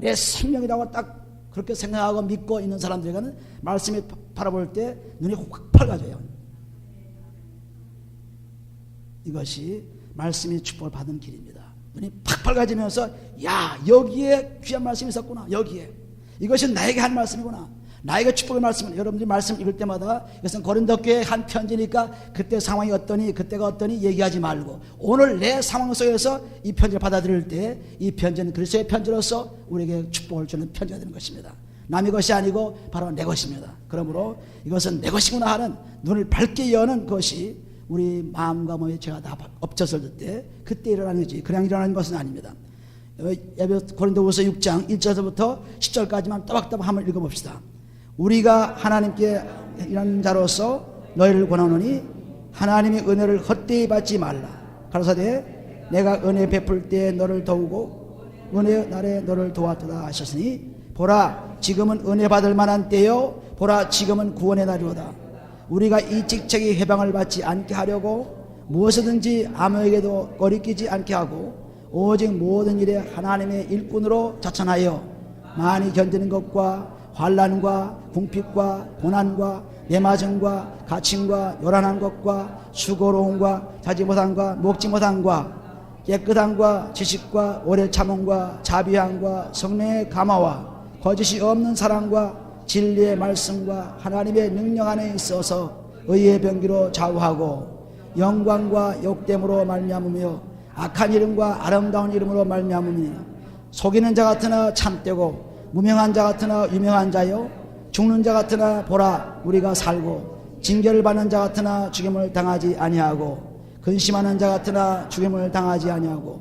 내 생명이라고 딱 그렇게 생각하고 믿고 있는 사람들에게는 말씀이 바라볼 때 눈이 확 밝아져요. 이것이 말씀이 축복을 받은 길입니다. 눈이 팍 밝아지면서 야, 여기에 귀한 말씀이 있었구나. 여기에 이것이 나에게 한 말씀이구나. 나에게 축복의 말씀은, 여러분들이 말씀 읽을 때마다 이것은 고린도 교회에 한 편지니까 그때 상황이 어떠니 그때가 어떠니 얘기하지 말고 오늘 내 상황 속에서 이 편지를 받아들일 때 이 편지는 그리스도의 편지로서 우리에게 축복을 주는 편지가 되는 것입니다. 남의 것이 아니고 바로 내 것입니다. 그러므로 이것은 내 것이구나 하는 눈을 밝게 여는 것이 우리 마음과 몸에 죄가 다 엎쳤을 때 그때 일어나는 거지, 그냥 일어나는 것은 아닙니다. 고린도후서 6장 1절부터 10절까지만 따박따박 한번 읽어봅시다. 우리가 하나님께 일하는 자로서 너희를 권하노니 하나님의 은혜를 헛되이 받지 말라. 가로사대 내가 은혜 베풀 때에 너를 도우고 은혜 날에 너를 도왔도다 하셨으니 보라 지금은 은혜 받을 만한 때요 보라 지금은 구원의 날이로다. 우리가 이 직책이 해방을 받지 않게 하려고 무엇이든지 아무에게도 거리끼지 않게 하고 오직 모든 일에 하나님의 일꾼으로 자천하여 많이 견디는 것과 환난과 궁핍과 고난과 내맞음과 갇힘과 요란한 것과 수고로움과 자지 못함과 먹지 못함과 깨끗함과 지식과 오래 참음과 자비함과 성령의 감화와 거짓이 없는 사랑과 진리의 말씀과 하나님의 능력 안에 있어서 의의 병기로 좌우하고 영광과 욕됨으로 말미암으며 악한 이름과 아름다운 이름으로 말미암으며 속이는 자 같으나 참되고 무명한 자 같으나 유명한 자요 죽는 자 같으나 보라 우리가 살고 징계를 받는 자 같으나 죽임을 당하지 아니하고 근심하는 자 같으나 죽임을 당하지 아니하고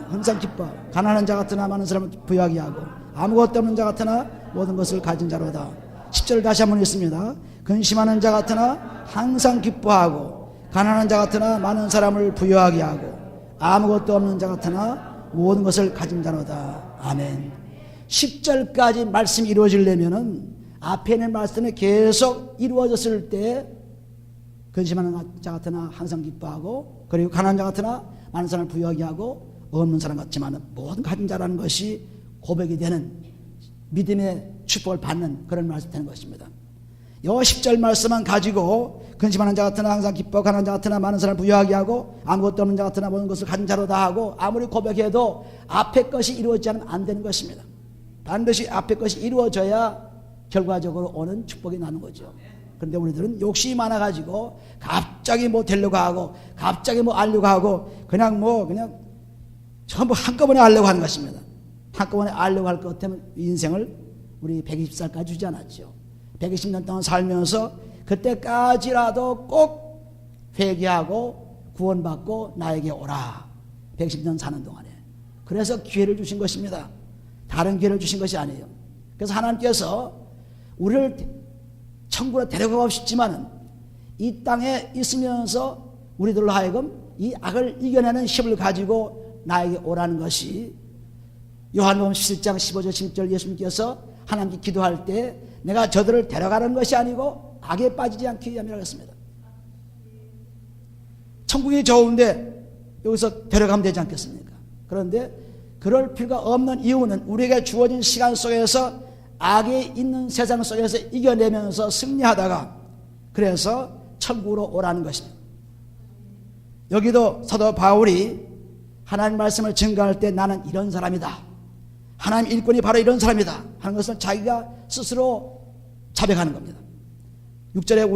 항상 기뻐 가난한 자 같으나 많은 사람을 부유하게 하고 아무것도 없는 자 같으나 모든 것을 가진 자로다. 10절 다시 한번 읽습니다. 근심하는 자 같으나 항상 기뻐하고 가난한 자 같으나 많은 사람을 부유하게 하고 아무것도 없는 자 같으나 모든 것을 가진 자로다. 아멘. 10절까지 말씀이 이루어지려면은 앞에 있는 말씀이 계속 이루어졌을 때 근심하는 자 같으나 항상 기뻐하고 그리고 가난한 자 같으나 많은 사람을 부유하게 하고 없는 사람 같지만 모든 가진 자라는 것이 고백이 되는 믿음의 축복을 받는 그런 말씀이 되는 것입니다. 이 10절 말씀만 가지고 근심하는 자 같으나 항상 기뻐 가난한 자 같으나 많은 사람을 부유하게 하고 아무것도 없는 자 같으나 모든 것을 가진 자로다 하고 아무리 고백해도 앞에 것이 이루어지지 않으면 안 되는 것입니다. 반드시 앞에 것이 이루어져야 결과적으로 오는 축복이 나는 거죠. 그런데 우리들은 욕심이 많아가지고 갑자기 뭐 되려고 하고 갑자기 뭐 알려고 하고 그냥 전부 한꺼번에 알려고 하는 것입니다. 한꺼번에 알려고 할 것 같으면 인생을 우리 120살까지 주지 않았죠. 120년 동안 살면서 그때까지라도 꼭 회개하고 구원받고 나에게 오라. 110년 사는 동안에. 그래서 기회를 주신 것입니다. 다른 기회를 주신 것이 아니에요. 그래서 하나님께서 우리를 천국으로 데려가고 싶지만은 이 땅에 있으면서 우리들로 하여금 이 악을 이겨내는 힘을 가지고 나에게 오라는 것이 요한복음 17장 15절 16절 예수님께서 하나님께 기도할 때 내가 저들을 데려가는 것이 아니고 악에 빠지지 않기 위함이라고 했습니다. 천국이 좋은데 여기서 데려가면 되지 않겠습니까? 그런데 그럴 필요가 없는 이유는 우리에게 주어진 시간 속에서 악에 있는 세상 속에서 이겨내면서 승리하다가 그래서 천국으로 오라는 것입니다. 여기도 사도 바울이 하나님 말씀을 증거할 때 나는 이런 사람이다. 하나님 일꾼이 바로 이런 사람이다 하는 것을 자기가 스스로 자백하는 겁니다. 6절에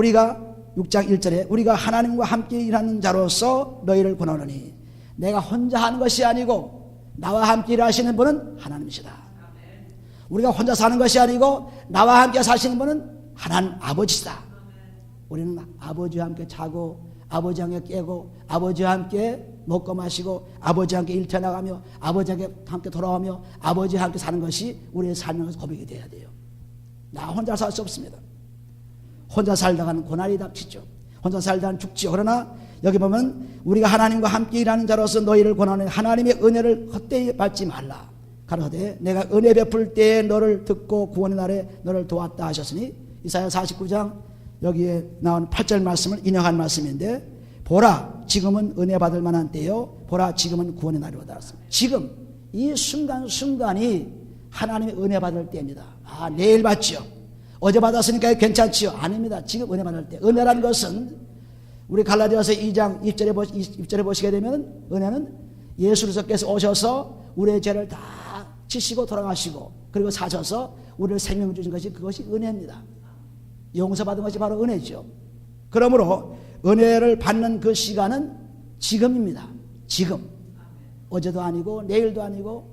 6장 1절에 우리가 하나님과 함께 일하는 자로서 너희를 권하노니 내가 혼자 하는 것이 아니고 나와 함께 일하시는 분은 하나님이시다. 우리가 혼자 사는 것이 아니고 나와 함께 사시는 분은 하나님 아버지시다. 우리는 아버지와 함께 자고 아버지와 함께 깨고 아버지와 함께 먹고 마시고 아버지와 함께 일터 나가며 아버지와 함께 돌아오며 아버지와 함께 사는 것이 우리의 삶에서 고백이 돼야 돼요. 나 혼자 살 수 없습니다. 혼자 살다가는 고난이 닥치죠. 혼자 살다가는 죽지요. 그러나 여기 보면 우리가 하나님과 함께 일하는 자로서 너희를 권하는 하나님의 은혜를 헛되이 받지 말라. 가로되 내가 은혜 베풀 때에 너를 듣고 구원의 날에 너를 도왔다 하셨으니 이사야 49장 여기에 나온 8절 말씀을 인용한 말씀인데 보라 지금은 은혜 받을 만한 때요 보라 지금은 구원의 날이로다. 지금 이 순간순간이 하나님의 은혜 받을 때입니다. 아, 내일 받죠. 어제 받았으니까 괜찮지요? 아닙니다. 지금 은혜 받을 때. 은혜라는 것은 우리 갈라디아서 2장 2절에 보시게 되면 은혜는 예수 그리스도께서 오셔서 우리의 죄를 다 지시고 돌아가시고 그리고 사셔서 우리를 생명 주신 것이 그것이 은혜입니다. 용서받은 것이 바로 은혜죠. 그러므로 은혜를 받는 그 시간은 지금입니다. 지금. 어제도 아니고 내일도 아니고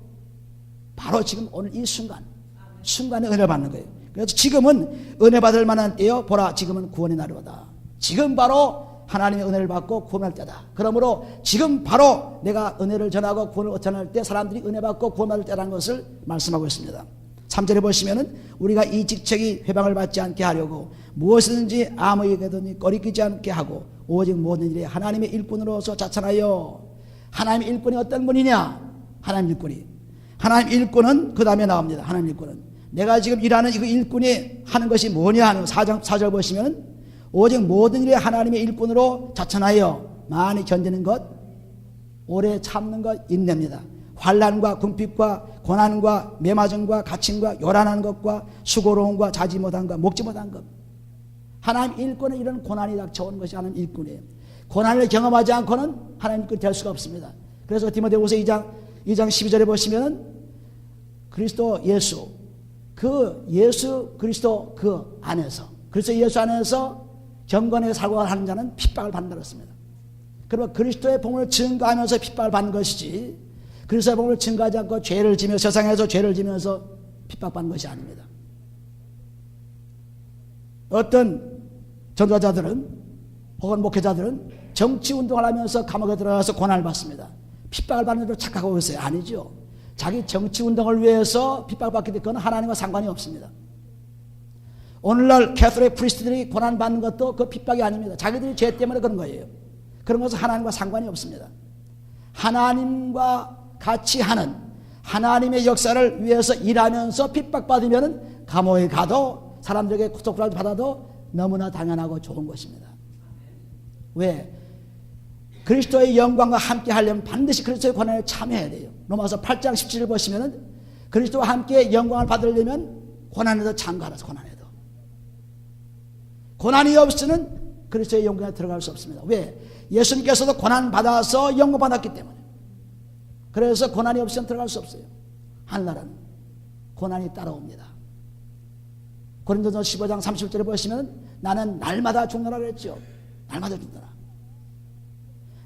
바로 지금 오늘 이 순간에 은혜 받는 거예요. 그래서 지금은 은혜 받을 만한 때요. 보라 지금은 구원의 날이로다. 지금 바로 하나님의 은혜를 받고 구원할 때다. 그러므로 지금 바로 내가 은혜를 전하고 구원을 전할 때 사람들이 은혜 받고 구원받을 때라는 것을 말씀하고 있습니다. 3절에 보시면은 우리가 이 직책이 회방을 받지 않게 하려고 무엇이든지 아무에게든지 꺼리끼지 않게 하고 오직 모든 일에 하나님의 일꾼으로서 자천하여. 하나님의 일꾼이 어떤 분이냐? 하나님 일꾼이. 하나님 일꾼은 그 다음에 나옵니다. 하나님 일꾼은 내가 지금 일하는 이 일꾼이 하는 것이 뭐냐 하는 4절 보시면 오직 모든 일에 하나님의 일꾼으로 자천하여 많이 견디는 것, 오래 참는 것, 인내입니다. 환난과 궁핍과 고난과 매맞음과 갇힘과 요란한 것과 수고로움과 자지 못한 것, 먹지 못한 것. 하나님 일꾼은 이런 고난이 닥쳐오는 것이 하나님 일꾼이에요. 고난을 경험하지 않고는 하나님 일꾼이 될 수가 없습니다. 그래서 디모데후서 2장 12절에 보시면 그리스도 예수 그리스도 그 안에서 그리스도 예수 안에서 경건하게 살고 하는 자는 핍박을 받는다고 했습니다. 그러면 그리스도의 복음을 증거하면서 핍박을 받는 것이지 그리스도의 복음을 증거하지 않고 죄를 지며 세상에서 죄를 지면서 핍박받는 것이 아닙니다. 어떤 전도자들은 혹은 목회자들은 정치운동을 하면서 감옥에 들어가서 고난을 받습니다. 핍박을 받는 대로 착각하고 있어요. 아니죠. 자기 정치운동을 위해서 핍박받기 때문에 그건 하나님과 상관이 없습니다. 오늘날 캐톨릭 프리스트들이 고난받는 것도 그 핍박이 아닙니다. 자기들이 죄 때문에 그런 거예요. 그런 것은 하나님과 상관이 없습니다. 하나님과 같이 하는 하나님의 역사를 위해서 일하면서 핍박받으면 감옥에 가도 사람들에게 구속을 받아도 너무나 당연하고 좋은 것입니다. 왜? 그리스도의 영광과 함께 하려면 반드시 그리스도의 고난에 참여해야 돼요. 로마서 8장 17절 보시면 그리스도와 함께 영광을 받으려면 고난에도 참가하라. 고난이 없이는 그리스도의 영광에 들어갈 수 없습니다. 왜? 예수님께서도 고난 받아서 영광 받았기 때문에. 그래서 고난이 없이는 들어갈 수 없어요. 하늘나라는 고난이 따라옵니다. 고린도서 15장 30절에 보시면 나는 날마다 죽노라 그랬죠. 날마다 죽노라.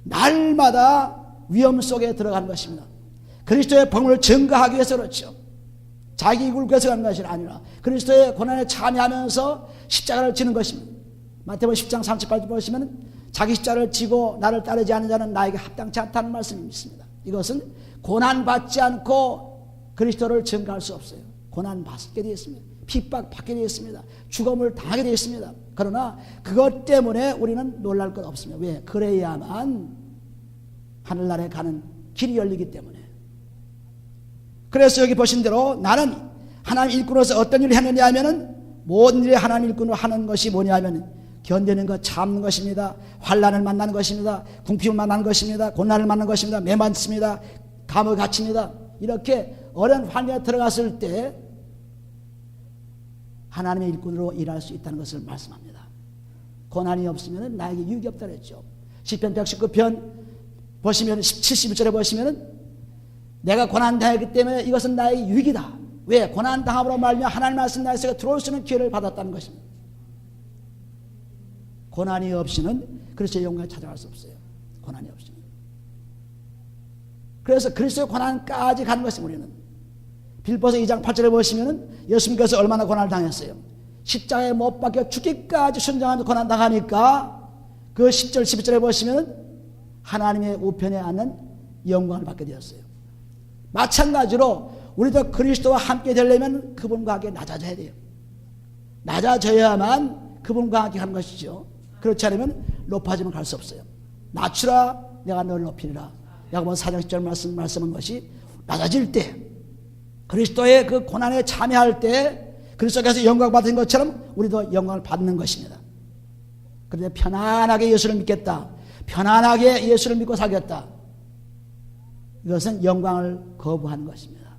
날마다 위험 속에 들어가는 것입니다. 그리스도의 복음을 증거하기 위해서 그렇죠. 자기 이익을 위해서 가는 것이 아니라 그리스도의 고난에 참여하면서 십자가를 지는 것입니다. 마태복음 10장 38절 보시면 자기 십자가를 지고 나를 따르지 않는 자는 나에게 합당치 않다는 말씀이 있습니다. 이것은 고난받지 않고 그리스도를 증거할 수 없어요. 고난받게 되어 있습니다. 핍박받게 되어 있습니다. 죽음을 당하게 되어 있습니다. 그러나 그것 때문에 우리는 놀랄 것 없습니다. 왜? 그래야만 하늘나라에 가는 길이 열리기 때문에. 그래서 여기 보신 대로 나는 하나님 일꾼으로서 어떤 일을 했느냐 하면은 모든 일에 하나님 일꾼으로 하는 것이 뭐냐 하면 견디는 것, 참는 것입니다. 환난을 만나는 것입니다. 궁핍을 만나는 것입니다. 고난을 만나는 것입니다. 매맞습니다. 감옥에 갇힙니다. 이렇게 어려운 환경에 들어갔을 때 하나님의 일꾼으로 일할 수 있다는 것을 말씀합니다. 고난이 없으면 나에게 유익이 없다 그랬죠. 시편 119편 보시면 71절에 보시면 내가 고난당했기 때문에 이것은 나의 유익이다. 왜? 고난당함으로 말미암아 하나님 말씀 나의 속에 들어올 수 있는 기회를 받았다는 것입니다. 고난이 없이는 그리스도의 영광에 찾아갈 수 없어요. 고난이 없이는. 그래서 그리스도의 고난까지 가는 것입니다. 우리는 빌보서 2장 8절에 보시면 예수님께서 얼마나 고난을 당했어요. 십자가에 못 박혀 죽기까지 순종하면서 고난당하니까 그 10절 11절에 보시면 하나님의 우편에 앉는 영광을 받게 되었어요. 마찬가지로 우리도 그리스도와 함께 되려면 그분과 함께 낮아져야 돼요. 낮아져야만 그분과 함께 하는 것이죠. 그렇지 않으면 높아지면 갈 수 없어요. 낮추라 내가 너를 높이리라. 야고보서 4장 10절 말씀한 것이 낮아질 때 그리스도의 그 고난에 참여할 때 그리스도께서 영광 받은 것처럼 우리도 영광을 받는 것입니다. 그런데 편안하게 예수를 믿겠다. 편안하게 예수를 믿고 살겠다. 이것은 영광을 거부하는 것입니다.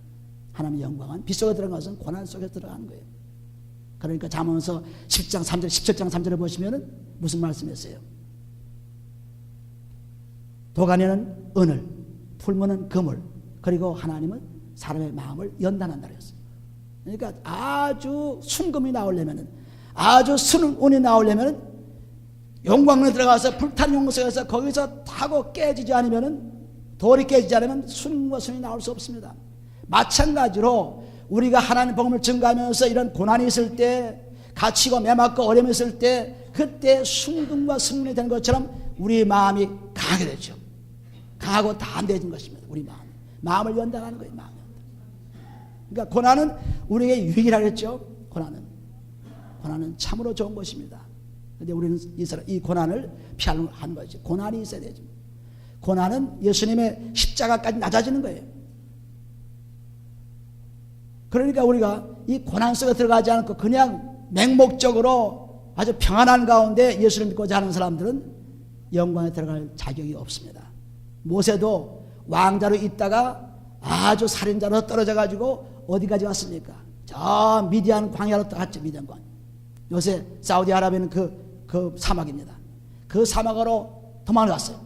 하나님의 영광은 빛 속에 들어간 것은 고난 속에 들어가는 거예요. 그러니까 잠언서 10장 3절, 17장 3절에 보시면은 무슨 말씀이었어요? 도가니는 은을, 풀무는 금을, 그리고 하나님은 사람의 마음을 연단한다 그랬어요. 그러니까 아주 순금이 나오려면은, 아주 순 운이 나오려면은 용광로에 들어가서 불타는 용광 속에서 거기서 타고 깨지지 않으면은, 돌이 깨지지 않으면 순과 순이 나올 수 없습니다. 마찬가지로 우리가 하나님 복음을 증거하면서 이런 고난이 있을 때, 갇히고 매맞고 어려움이 있을 때, 그때 순금과 순이 되는 것처럼 우리 마음이 강하게 되죠. 강하고 담대해진 것입니다. 우리 마음을 연단하는 거예요. 마음을 연단. 그러니까 고난은 우리에게 유익이라고 했죠. 고난은 참으로 좋은 것입니다. 그런데 우리는 이 고난을 피하려고 하는 거죠. 고난이 있어야 되죠. 고난은 예수님의 십자가까지 낮아지는 거예요. 그러니까 우리가 이 고난 속에 들어가지 않고 그냥 맹목적으로 아주 평안한 가운데 예수를 믿고자 하는 사람들은 영광에 들어갈 자격이 없습니다. 모세도 왕자로 있다가 아주 살인자로 떨어져 가지고 어디까지 왔습니까? 저 미디안 광야로 갔죠. 미디안 광야. 요새 사우디아라비아는 그 사막입니다. 그 사막으로 도망을 갔어요.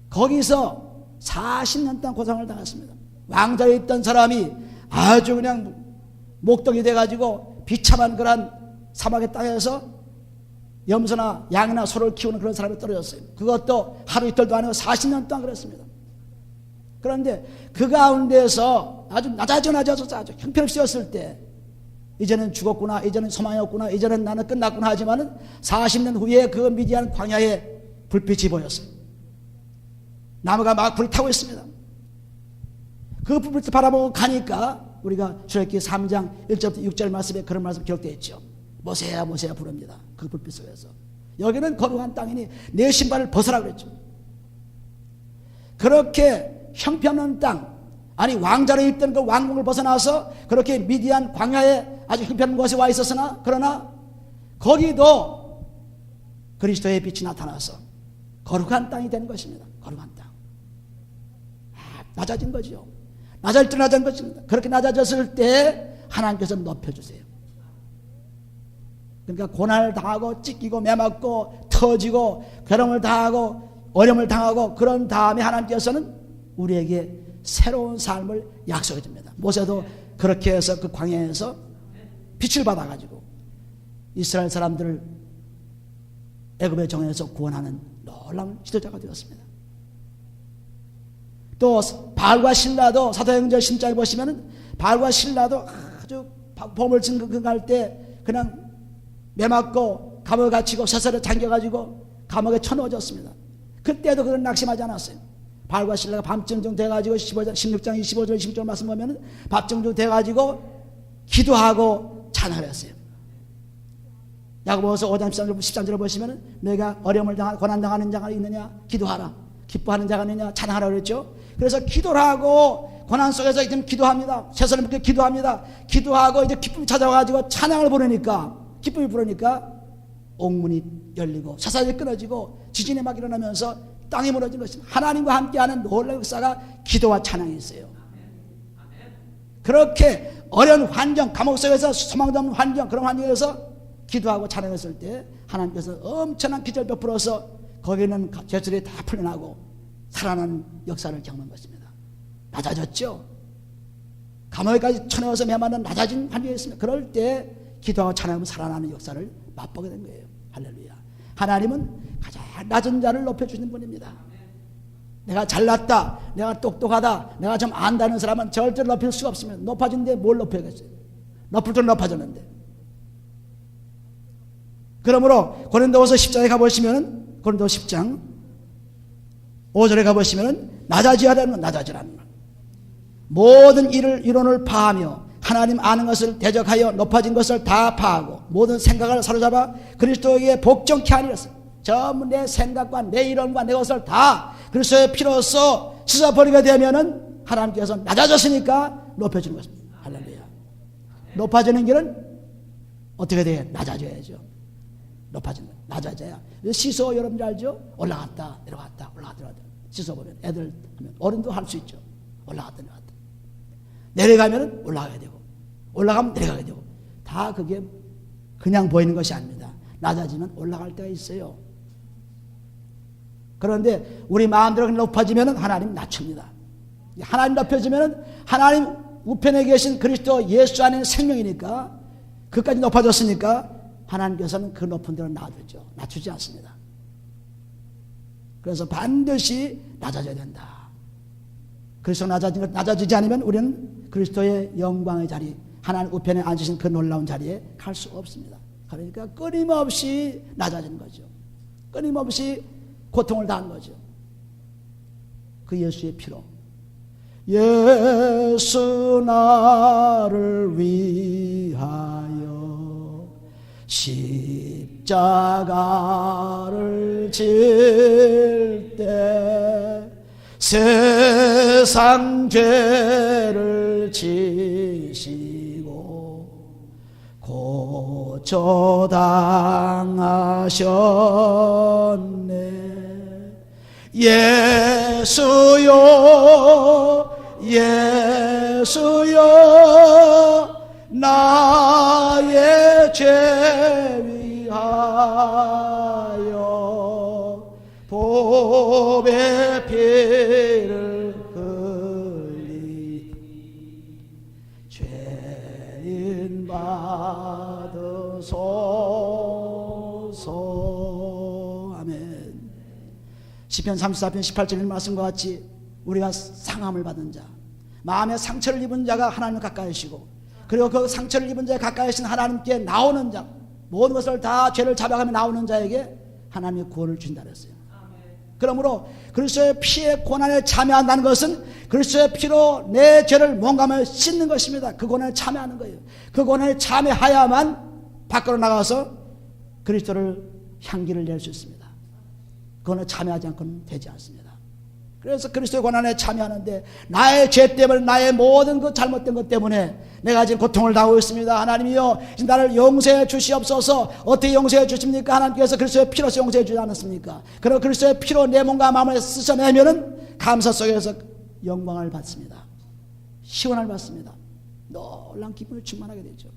거기서 40년 동안 고생을 당했습니다. 왕자에 있던 사람이 아주 그냥 목동이 돼가지고 비참한 그런 사막의 땅에서 염소나 양이나 소를 키우는 그런 사람이 떨어졌어요. 그것도 하루 이틀도 아니고 40년 동안 그랬습니다. 그런데 그 가운데서 아주 낮아져서 아주 형편없이 였을 때, 이제는 죽었구나, 이제는 소망이 없구나, 이제는 나는 끝났구나 하지만은 40년 후에 그 미디안 광야에 불빛이 보였어요. 나무가 막 불타고 있습니다. 그 불빛을 바라보고 가니까 우리가 출애굽기 3장 1절부터 6절 말씀에 그런 말씀 기록되어 있죠. 모세야 모세야 부릅니다. 그 불빛 속에서. 여기는 거룩한 땅이니 내 신발을 벗으라 그랬죠. 그렇게 형편없는 땅, 아니 왕자로 있던 그 왕궁을 벗어나서 그렇게 미디안 광야에 아주 형편없는 곳에 와 있었으나, 그러나 거기도 그리스도의 빛이 나타나서 거룩한 땅이 된 것입니다. 거룩한 땅. 낮아진 거죠. 낮아질 때 낮아진 것입니다. 그렇게 낮아졌을 때 하나님께서 높여주세요. 그러니까 고난을 당하고 찢기고 매맞고 터지고 괴로움을 당하고 어려움을 당하고 그런 다음에 하나님께서는 우리에게 새로운 삶을 약속해 줍니다. 모세도 그렇게 해서 그 광야에서 빛을 받아가지고 이스라엘 사람들을 애굽의 정에서 구원하는 놀라운 지도자가 되었습니다. 또 바알과 실라도 사도행전 10장에 보시면은 바알과 실라도 아주 보물 증거할 때 그냥 매맞고 감옥에 갇히고 쇠사슬에 잠겨가지고 감옥에 쳐넣어졌습니다. 그때도 그런 낙심하지 않았어요. 바알과 실라가 밤쯤 돼가지고 16장 25절 26절 말씀 보면은 밤쯤 돼가지고 기도하고 찬양을 했어요. 야고보서 5장 13절을 보시면은 내가 어려움을 당하는 고난당하는 자가 있느냐 기도하라, 기뻐하는 자가 있느냐 찬양하라 그랬죠. 그래서 기도를 하고 고난 속에서 지금 기도합니다. 최선을 믿게 기도합니다. 기도하고 이제 기쁨이 찾아와가지고 찬양을 부르니까, 기쁨이 부르니까 옥문이 열리고 사사들이 끊어지고 지진이 막 일어나면서 땅이 무너진 것입니다. 하나님과 함께하는 놀라운 역사가 기도와 찬양이 있어요. 그렇게 어려운 환경, 감옥 속에서 소망도 없는 환경, 그런 환경에서 기도하고 찬양했을 때 하나님께서 엄청난 기절 베풀어서 거기는 죄들이 다 풀려나고 살아나는 역사를 겪는 것입니다. 낮아졌죠. 감옥에까지 쳐넣어서 매맞는 낮아진 환경이 있습니다. 그럴 때 기도하고 찬양하면 살아나는 역사를 맛보게 된 거예요. 할렐루야. 하나님은 가장 낮은 자를 높여주시는 분입니다. 내가 잘났다, 내가 똑똑하다, 내가 좀 안다는 사람은 절대로 높일 수가 없습니다. 높아진데 뭘 높여야겠어요? 높을 줄 높아졌는데. 그러므로 고린도후서 10장에 가보시면, 고린도후서 10장 5절에 가보시면 낮아져야 되는 건 낮아지라는 것. 모든 일을 이론을 파하며 하나님 아는 것을 대적하여 높아진 것을 다 파하고 모든 생각을 사로잡아 그리스도에게 복종케 하리라. 전부 내 생각과 내 이론과 내 것을 다 그리스도의 피로써 씻어버리게 되면은 하나님께서 낮아졌으니까 높여주는 것입니다. 할렐루야. 높아지는 길은 어떻게 돼요? 낮아져야죠. 높아지는 거예요. 낮아져야. 시소 여러분들 알죠? 올라갔다 내려갔다 올라갔다 내려갔다. 시소 보면 애들 하면 어른도 할 수 있죠. 올라갔다 내려갔다. 내려가면 올라가야 되고, 올라가면 내려가야 되고, 다 그게 그냥 보이는 것이 아닙니다. 낮아지면 올라갈 때가 있어요. 그런데 우리 마음대로 높아지면 하나님 낮춥니다. 하나님 높여지면 하나님 우편에 계신 그리스도 예수 안에 생명이니까, 그까지 높아졌으니까 하나님께서는 그 높은 데로 놔두죠. 낮추지 않습니다. 그래서 반드시 낮아져야 된다. 그리스도 낮아지지 않으면 우리는 그리스도의 영광의 자리, 하나님 우편에 앉으신 그 놀라운 자리에 갈 수 없습니다. 그러니까 끊임없이 낮아지는 거죠. 끊임없이 고통을 당하는 거죠. 그 예수의 피로, 예수 나를 위하여 십자가를 질 때 세상 죄를 지시고 고초당하셨네. 예수여 예수여 나의 죄 위하여 보배 피를 흘리 죄인 받으소서. 아멘. 시편 34편 18절의 말씀과 같이 우리가 상함을 받은 자, 마음에 상처를 입은 자가 하나님을 가까이시고, 그리고 그 상처를 입은 자에 가까이신 하나님께 나오는 자, 모든 것을 다 죄를 잡아가며 나오는 자에게 하나님의 구원을 주신다 그랬어요. 그러므로 그리스도의 피에 고난에 참여한다는 것은 그리스도의 피로 내 죄를 몸감을 씻는 것입니다. 그 고난에 참여하는 거예요. 그 고난에 참여해야만 밖으로 나가서 그리스도를 향기를 낼 수 있습니다. 그 고난에 참여하지 않고는 되지 않습니다. 그래서 그리스도의 고난에 참여하는데, 나의 죄 때문에, 나의 모든 그 잘못된 것 때문에 내가 지금 고통을 당하고 있습니다. 하나님이여 나를 용서해 주시옵소서. 어떻게 용서해 주십니까? 하나님께서 그리스도의 피로서 용서해 주지 않았습니까? 그리고 그리스도의 피로 내 몸과 마음을 씻어내면은 감사 속에서 영광을 받습니다. 시원함을 받습니다. 놀라운 기쁨을 충만하게 되죠.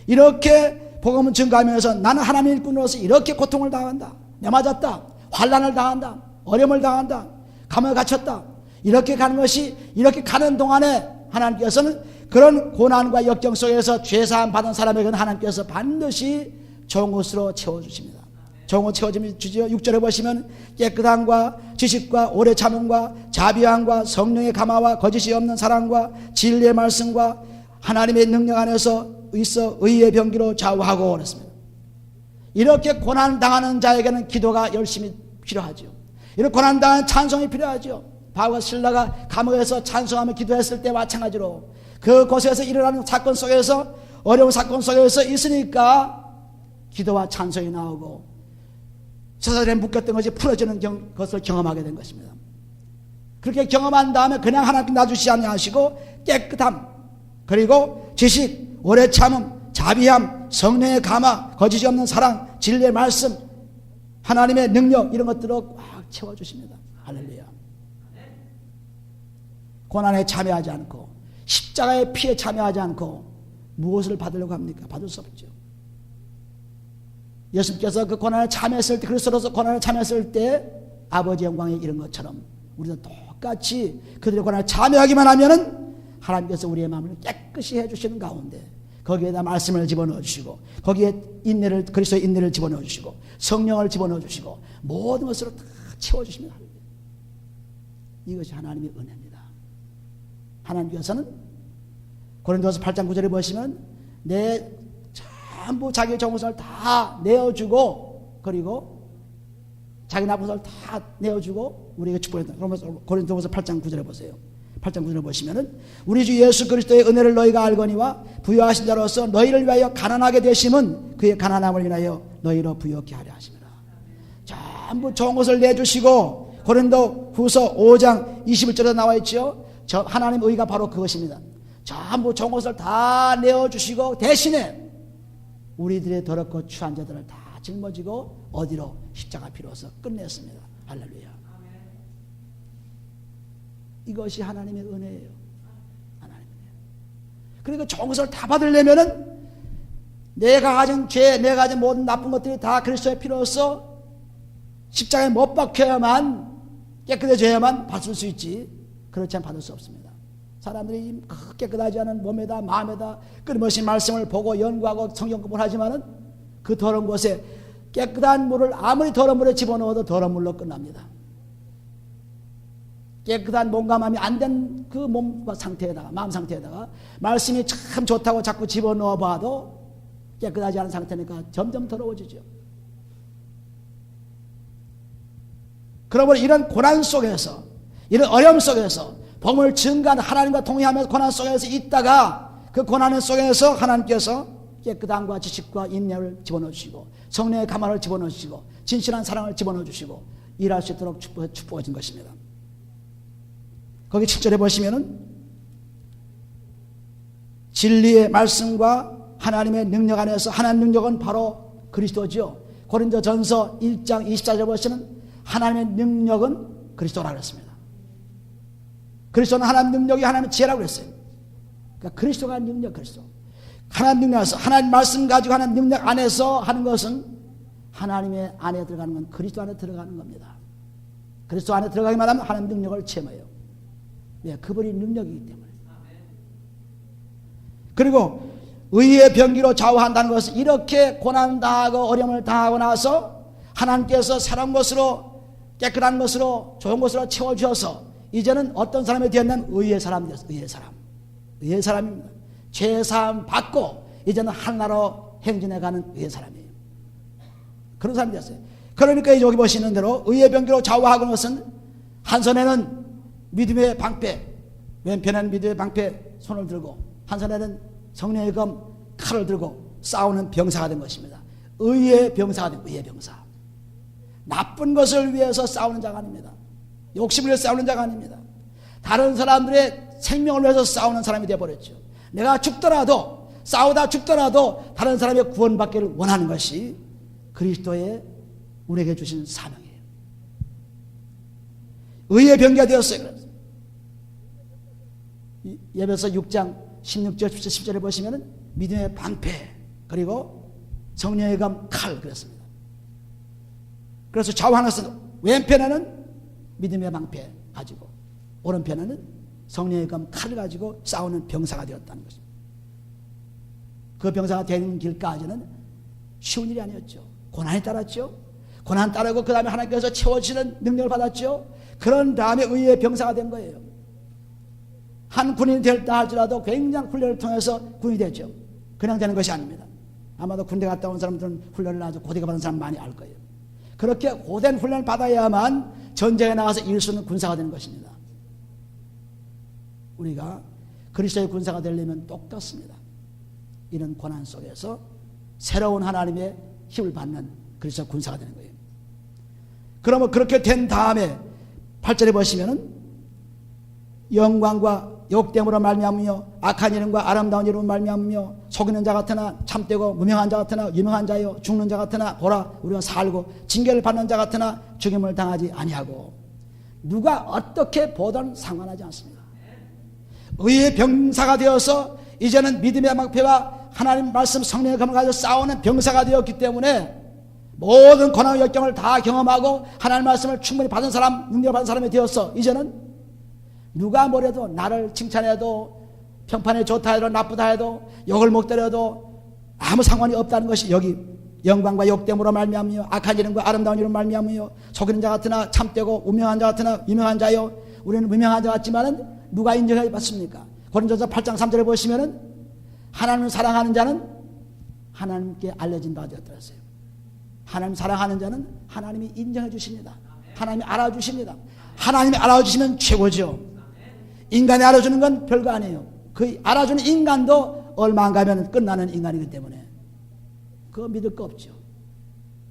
이렇게 복음을 증거하면서 나는 하나님의 일꾼으로서 이렇게 고통을 당한다, 내 맞았다, 환난을 당한다, 어려움을 당한다, 감옥에 갇혔다, 이렇게 가는 것이, 이렇게 가는 동안에 하나님께서는 그런 고난과 역경 속에서 죄사함 받은 사람에게는 하나님께서 반드시 좋은 것으로 채워주십니다. 좋은 것 채워주지요. 6절에 보시면 깨끗함과 지식과 오래 참음과 자비함과 성령의 감화와 거짓이 없는 사랑과 진리의 말씀과 하나님의 능력 안에서 있어 의의 병기로 좌우하고 그랬습니다. 이렇게 고난당하는 자에게는 기도가 열심히 필요하죠. 이런 고난당한 찬송이 필요하죠. 바울과 실라가 감옥에서 찬송하며 기도했을 때 마찬가지로 그곳에서 일어나는 사건 속에서, 어려운 사건 속에서 있으니까 기도와 찬송이 나오고 저들에 묶였던 것이 풀어지는 것을 경험하게 된 것입니다. 그렇게 경험한 다음에 그냥 하나님께 놔주시지 아니하시고 깨끗함, 그리고 지식, 오래 참음, 자비함, 성령의 감화, 거짓이 없는 사랑, 진리의 말씀, 하나님의 능력, 이런 것들로 꽉 채워주십니다. 할렐루야. 고난에 참여하지 않고 십자가의 피에 참여하지 않고 무엇을 받으려고 합니까? 받을 수 없죠. 예수님께서 그 고난에 참여했을 때, 그리스도로서 고난에 참여했을 때 아버지 영광에 이른 것처럼 우리도 똑같이 그들의 고난에 참여하기만 하면은 하나님께서 우리의 마음을 깨끗이 해주시는 가운데 거기에다 말씀을 집어넣어 주시고, 거기에 인내를, 그리스도의 인내를 집어넣어 주시고, 성령을 집어넣어 주시고, 모든 것으로 다 채워주십니다. 이것이 하나님의 은혜입니다. 하나님께서는 고린도서 8장 9절에 보시면 내 전부 자기의 정성을 다 내어주고, 그리고 자기 나쁜 것을 다 내어주고 우리에게 축복했다. 고린도서 8장 9절에 보세요. 8장 9절에 보시면은 우리 주 예수 그리스도의 은혜를 너희가 알거니와 부요하신 자로서 너희를 위하여 가난하게 되심은 그의 가난함을 인하여 너희로 부요케 하려 하심이라. 전부 좋은 것을 내주시고, 고린도 후서 5장 21절에 나와 있죠. 저 하나님 의가 바로 그것입니다. 전부 좋은 것을 다 내어주시고 대신에 우리들의 더럽고 추한 자들을 다 짊어지고 어디로? 십자가 피로서 끝냈습니다. 할렐루야. 이것이 하나님의 은혜예요. 하나님. 그러니까 좋은 것을 다 받으려면은 내가 가진 죄, 내가 가진 모든 나쁜 것들이 다 그리스도의 피로써 십자가에 못 박혀야만, 깨끗해져야만 받을 수 있지, 그렇지 않으면 받을 수 없습니다. 사람들이 깨끗하지 않은 몸에다 마음에다 끊임없이 말씀을 보고 연구하고 성경 공부를 하지만은 그 더러운 곳에 깨끗한 물을 아무리 더러운 물에 집어넣어도 더러운 물로 끝납니다. 깨끗한 몸과 마음이 안 된 그 몸 상태에다가, 마음 상태에다가 말씀이 참 좋다고 자꾸 집어넣어 봐도 깨끗하지 않은 상태니까 점점 더러워지죠. 그러므로 이런 고난 속에서, 이런 어려움 속에서 복음을 증거하는, 하나님과 동의하면서 고난 속에서 있다가 그 고난 속에서 하나님께서 깨끗함과 지식과 인내를 집어넣어 주시고 성령의 감화를 집어넣어 주시고 진실한 사랑을 집어넣어 주시고 일할 수 있도록 축복하신 것입니다. 거기 7절에 보시면은 진리의 말씀과 하나님의 능력 안에서, 하나님의 능력은 바로 그리스도죠. 고린도전서 1장 24절에 보시면 하나님의 능력은 그리스도라고 했습니다. 그리스도는 하나님 능력이 하나님의 지혜라고 했어요. 그러니까 그리스도가 능력, 그리스도. 하나님 능력 안에서, 하나님 말씀 가지고 하나님 능력 안에서 하는 것은 하나님의 안에 들어가는 건 그리스도 안에 들어가는 겁니다. 그리스도 안에 들어가기만 하면 하나님 능력을 체험해요. 예, 그분이 능력이기 때문에. 그리고 의의 병기로 좌우한다는 것은 이렇게 고난 당하고 어려움을 당하고 나서 하나님께서 새로운 것으로, 깨끗한 것으로, 좋은 것으로 채워주셔서 이제는 어떤 사람이 되었냐면 의의 사람이 되었어요. 의의 사람. 의의 사람입니다. 죄사함 받고 이제는 하나로 행진해가는 의의 사람이에요. 그런 사람이 되었어요. 그러니까 여기 보시는 대로 의의 병기로 좌우하는 것은 한 손에는 믿음의 방패, 왼편에는 믿음의 방패 손을 들고 한 손에는 성령의 검 칼을 들고 싸우는 병사가 된 것입니다. 의의 병사가 된, 의의 병사. 나쁜 것을 위해서 싸우는 자가 아닙니다. 욕심을 위해서 싸우는 자가 아닙니다. 다른 사람들의 생명을 위해서 싸우는 사람이 되어버렸죠. 내가 죽더라도, 싸우다 죽더라도 다른 사람의 구원받기를 원하는 것이 그리스도의 우리에게 주신 사명이에요. 의의 병기가 되었어요. 예배서 6장 16절 17절에 보시면 믿음의 방패, 그리고 성령의 검 칼, 그랬습니다. 그래서 좌우하나서 왼편에는 믿음의 방패 가지고 오른편에는 성령의 검 칼을 가지고 싸우는 병사가 되었다는 것입니다. 그 병사가 되는 길까지는 쉬운 일이 아니었죠. 고난이 따랐죠. 고난 따르고 그 다음에 하나님께서 채워주시는 능력을 받았죠. 그런 다음에 의의 병사가 된 거예요. 한 군인이 될다 할지라도 굉장히 훈련을 통해서 군인이 되죠. 그냥 되는 것이 아닙니다. 아마도 군대 갔다 온 사람들은 훈련을 아주 고되게 받은 사람 많이 알 거예요. 그렇게 고된 훈련을 받아야만 전쟁에 나가서 이길 수 있는 군사가 되는 것입니다. 우리가 그리스도의 군사가 되려면 똑같습니다. 이런 고난 속에서 새로운 하나님의 힘을 받는 그리스도 군사가 되는 거예요. 그러면 그렇게 된 다음에 8절에 보시면은 영광과 욕됨으로 말미암으며 악한 이름과 아름다운 이름으로 말미암으며 속이는 자 같으나 참되고 무명한 자 같으나 유명한 자요 죽는 자 같으나 보라 우리가 살고 징계를 받는 자 같으나 죽임을 당하지 아니하고 누가 어떻게 보든 상관하지 않습니다. 의의 병사가 되어서 이제는 믿음의 방패와 하나님 말씀 성령의 검을 가지고 싸우는 병사가 되었기 때문에 모든 고난의 역경을 다 경험하고 하나님 말씀을 충분히 받은 사람, 능력을 받은 사람이 되어서 이제는 누가 뭐래도 나를 칭찬해도 평판에 좋다 해도 나쁘다 해도 욕을 먹더라도 아무 상관이 없다는 것이 여기 영광과 욕됨으로 말미암으며 악한 이름과 아름다운 이름으로 말미암으며 속이는 자 같으나 참되고 우명한 자 같으나 유명한 자요. 우리는 무명한 자 같지만은 누가 인정해 받습니까? 고린도전서 8장 3절에 보시면은 하나님을 사랑하는 자는 하나님께 알려진다 되었더랬어요. 하나님 사랑하는 자는 하나님이 인정해 주십니다. 하나님이 알아주십니다. 하나님이 알아주시면 최고죠. 인간이 알아주는 건 별거 아니에요. 그 알아주는 인간도 얼마 안 가면 끝나는 인간이기 때문에 그거 믿을 거 없죠.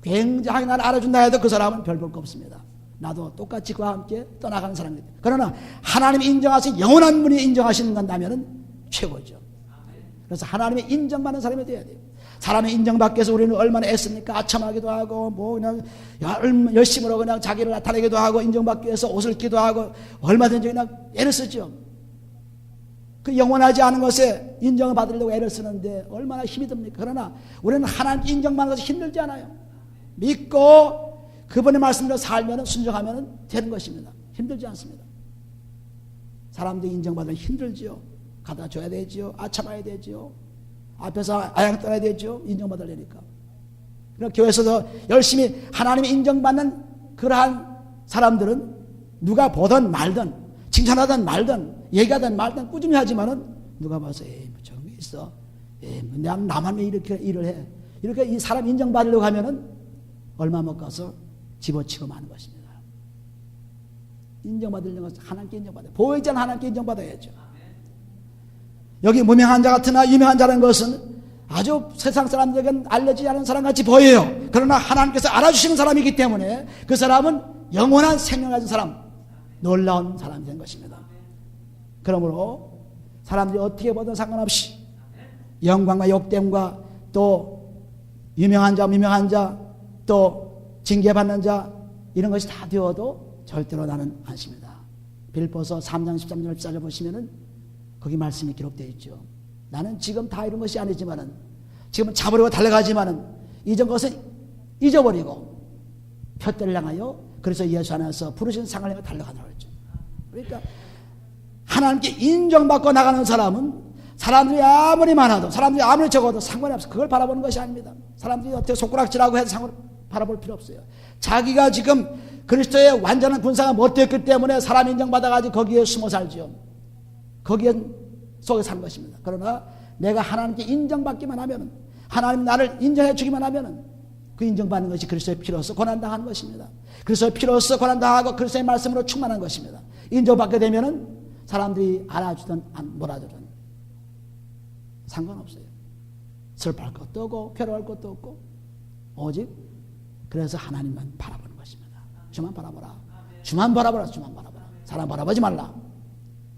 굉장히 나를 알아준다 해도 그 사람은 별 볼 거 없습니다. 나도 똑같이 그와 함께 떠나가는 사람입니다. 그러나 하나님이 인정하신 영원한 분이 인정하시는 건다면 최고죠. 그래서 하나님의 인정받는 사람이 돼야 돼요. 사람의 인정받기 위해서 우리는 얼마나 애씁니까? 아첨하기도 하고 뭐 그냥 열심으로 그냥 자기를 나타내기도 하고 인정받기 위해서 옷을 입기도 하고 얼마든지 그냥 애를 쓰죠. 그 영원하지 않은 것에 인정을 받으려고 애를 쓰는데 얼마나 힘이 듭니까? 그러나 우리는 하나님께 인정받는 것이 힘들지 않아요. 믿고 그분의 말씀대로 살면 순종하면 되는 것입니다. 힘들지 않습니다. 사람들이 인정받으면 힘들지요. 갖다 줘야 되지요. 아참해야 되지요. 앞에서 아양 떠나야 되죠. 인정받으려니까. 그러니까 교회에서도 열심히 하나님의 인정받는 그러한 사람들은 누가 보든 말든 칭찬하든 말든 얘기하든 말든 꾸준히 하지만은 누가 봐서 뭐 저런 게 있어. 나만 왜 이렇게 일을 해. 이렇게 이 사람 인정받으려고 하면은 얼마 못 가서 집어치고 마는 것입니다. 인정받으려고 해서 하나님께 인정받아요. 보이지 않는 하나님께 인정받아야죠. 여기 무명한 자 같으나 유명한 자라는 것은 아주 세상 사람들에게는 알려지지 않은 사람같이 보여요. 그러나 하나님께서 알아주시는 사람이기 때문에 그 사람은 영원한 생명을 가진 사람, 놀라운 사람이 된 것입니다. 그러므로 사람들이 어떻게 보든 상관없이 영광과 욕됨과 또 유명한 자, 무명한 자, 또 징계받는 자 이런 것이 다 되어도 절대로 나는 안심이다. 빌보서 3장 13절 찾아보시면은 거기 말씀이 기록되어 있죠. 나는 지금 다 이런 것이 아니지만은 지금은 잡으려고 달려가지만은 이전 것은 잊어버리고 표대를 향하여 그래서 예수 안에서 부르신 상을 향해 달려가더라고 했죠. 그러니까 하나님께 인정받고 나가는 사람은 사람들이 아무리 많아도 사람들이 아무리 적어도 상관이 없어. 그걸 바라보는 것이 아닙니다. 사람들이 어떻게 손가락질하고 해도 상을 바라볼 필요 없어요. 자기가 지금 그리스도의 완전한 군사가 못 되었기 때문에 사람 인정받아가지고 거기에 숨어 살죠. 거기에 속에 사는 것입니다. 그러나 내가 하나님께 인정받기만 하면 하나님 나를 인정해 주기만 하면 그 인정받는 것이 그리스도의 피로서 고난당하는 것입니다. 그리스도의 피로서 고난당하고 그리스도의 말씀으로 충만한 것입니다. 인정받게 되면 사람들이 알아주든 안 몰아주든 상관없어요. 슬퍼할 것도 없고 괴로워할 것도 없고 오직 그래서 하나님만 바라보는 것입니다. 주만 바라보라. 주만 바라보라. 주만 바라보라. 사람 바라보지 말라.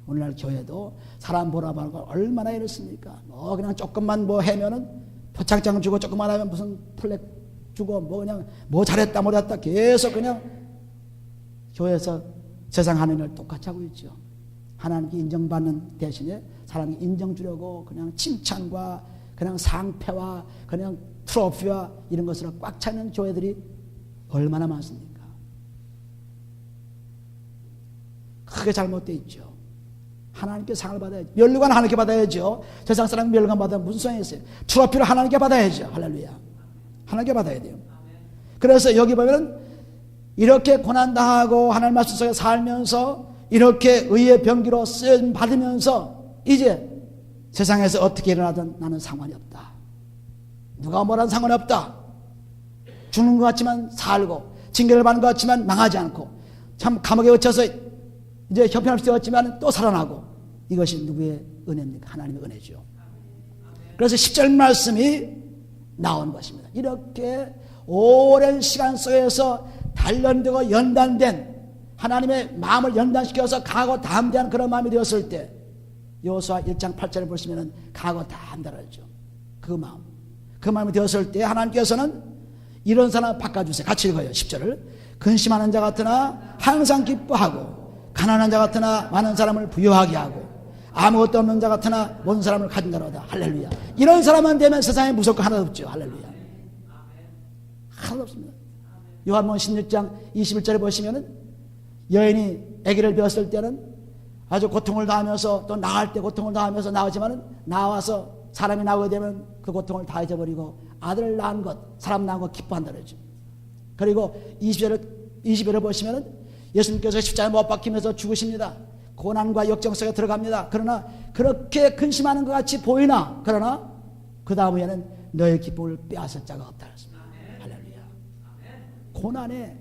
오늘날 교회도 사람 바라보는 걸 얼마나 애를 씁니까? 뭐 그냥 조금만 뭐 하면은 표창장 주고 조금만 하면 무슨 플렉 주고 뭐 그냥 뭐 잘했다 못했다 계속 그냥 교회에서 세상 하는 일 똑같이 하고 있죠. 하나님께 인정받는 대신에 사람이 인정 주려고 그냥 칭찬과 그냥 상패와 그냥 트로피와 이런 것으로 꽉 차는 교회들이 얼마나 많습니까? 크게 잘못되어 있죠. 하나님께 상을 받아야죠. 멸류관 하나님께 받아야죠. 세상 사람 멸류관 받으면 무슨 소용이 있어요? 트로피를 하나님께 받아야죠. 할렐루야. 하나님께 받아야 돼요. 그래서 여기 보면 이렇게 고난당하고 하나님 말씀 속에 살면서 이렇게 의의 병기로 쓰임 받으면서 이제 세상에서 어떻게 일어나든 나는 상관이 없다. 누가 뭐라는 상관이 없다. 죽는 것 같지만 살고 징계를 받는 것 같지만 망하지 않고 참 감옥에 갇혀서 이제 형편없이 되었지만 또 살아나고 이것이 누구의 은혜입니까? 하나님의 은혜죠. 그래서 10절 말씀이 나온 것입니다. 이렇게 오랜 시간 속에서 단련되고 연단된 하나님의 마음을 연단시켜서 강하고 담대한 그런 마음이 되었을 때 여호수아 1장 8절을 보시면 강하고 담대하죠. 그 마음이 되었을 때 하나님께서는 이런 사람 바꿔주세요. 같이 읽어요. 10절을 근심하는 자 같으나 항상 기뻐하고 가난한 자 같으나 많은 사람을 부유하게 하고 아무것도 없는 자 같으나 모든 사람을 가진 자로다. 할렐루야. 이런 사람만 되면 세상에 무서울 거 하나도 없죠. 할렐루야. 하나도 없습니다. 요한복음 16장 21절에 보시면은 여인이 아기를 배웠을 때는 아주 고통을 당하면서 또 나갈 때 고통을 당하면서 나오지만은 나와서 사람이 나오게 되면 그 고통을 다 잊어버리고 아들을 낳은 것, 사람 낳은 것 기뻐한다 그러죠. 그리고 20절을 보시면은 예수님께서 십자가에 못 박히면서 죽으십니다. 고난과 역정 속에 들어갑니다. 그러나 그렇게 근심하는 것 같이 보이나 그러나 그 다음에는 너의 기쁨을 빼앗을 자가 없다 그랬습니다. 할렐루야. 고난에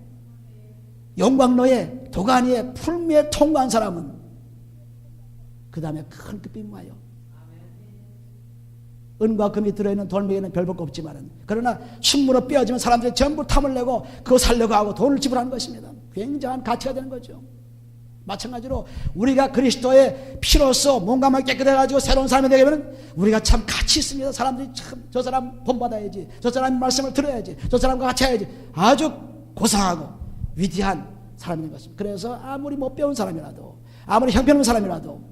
영광로에 도가니에 풀미에 통과한 사람은 그 다음에 큰 기쁨이 와요. 은과 금이 들어있는 돌멩이는 별 볼 거 없지만은 그러나 춤으로 빼어지면 사람들이 전부 탐을 내고 그거 살려고 하고 돈을 지불하는 것입니다. 굉장한 가치가 되는 거죠. 마찬가지로 우리가 그리스도의 피로써 몸과 깨끗해가지고 새로운 삶이 되게 되면 우리가 참 가치 있습니다. 사람들이 참 저 사람 본받아야지, 저 사람 말씀을 들어야지, 저 사람과 같이 해야지 아주 고상하고 위대한 사람인 것입니다. 그래서 아무리 못 배운 사람이라도 아무리 형편없는 사람이라도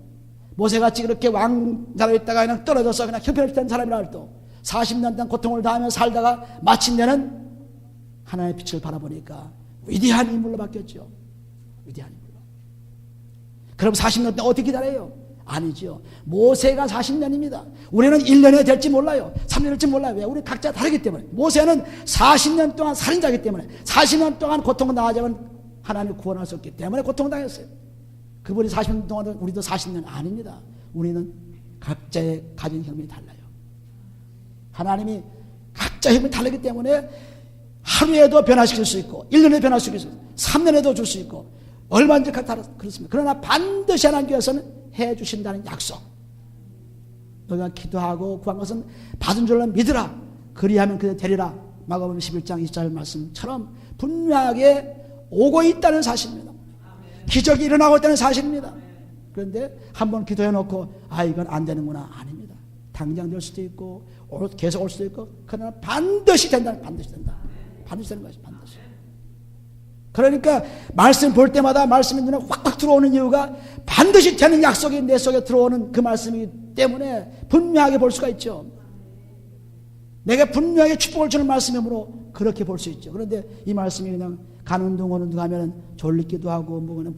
모세같이 그렇게 왕자로 있다가 그냥 떨어져서 그냥 형편없던 사람이라 할도 40년 동안 고통을 당하며 살다가 마침내는 하나님의 빛을 바라보니까 위대한 인물로 바뀌었죠. 위대한 인물로. 그럼 40년 동안 어떻게 기다려요? 아니죠. 모세가 40년입니다. 우리는 1년에 될지 몰라요. 3년 될지 몰라요. 왜? 우리 각자 다르기 때문에. 모세는 40년 동안 살인자이기 때문에 40년 동안 고통을 당하자면 하나님을 구원할 수 없기 때문에 고통을 당했어요. 그분이 40년 동안 우리도 40년 아닙니다. 우리는 각자의 가진 형편이 달라요. 하나님이 각자 형편이 다르기 때문에 하루에도 변화시킬 수 있고 1년에 변화시킬 수 있고 3년에도 줄 수 있고 얼마든지 그렇습니다. 그러나 반드시 하나님께서는 해주신다는 약속. 너희가 기도하고 구한 것은 받은 줄로 믿으라. 그리하면 그대 되리라. 마가복음 11장 24절 말씀처럼 분명하게 오고 있다는 사실입니다. 기적이 일어나고 있다는 사실입니다. 그런데 한번 기도해놓고 이건 안 되는구나. 아닙니다. 당장 될 수도 있고 계속 올 수도 있고 그러나 반드시 된다. 반드시 된다. 반드시 되는 것이 반드시. 그러니까 말씀 볼 때마다 말씀이 눈에 확확 들어오는 이유가 반드시 되는 약속이 내 속에 들어오는 그 말씀이기 때문에 분명하게 볼 수가 있죠. 내가 분명하게 축복을 주는 말씀이므로 그렇게 볼 수 있죠. 그런데 이 말씀이 그냥 가는 동 오는 동 하면은 졸리기도 하고 뭐 그냥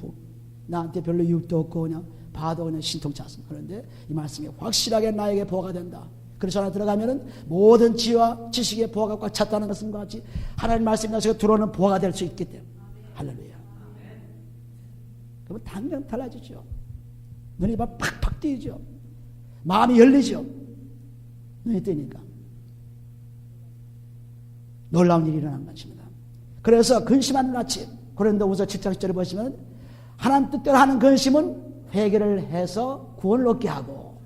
나한테 별로 유익도 없고 그냥 봐도 그냥 신통치 않습니다. 그런데 이 말씀이 확실하게 나에게 보호가 된다. 그래서 하나 들어가면은 모든 지혜와 지식의 보호가 꽉 찼다는 것과 같이 하나님 말씀이 나 속에 들어오는 보호가 될 수 있기 때문에. 할렐루야. 그러면 당장 달라지죠. 눈이 팍팍 뜨이죠. 마음이 열리죠. 눈이 뜨니까. 놀라운 일이 일어난 것입니다. 그래서 근심하는 같이 고린도후서 7장 10절에 보시면 하나님 뜻대로 하는 근심은 회개를 해서 구원을 얻게 하고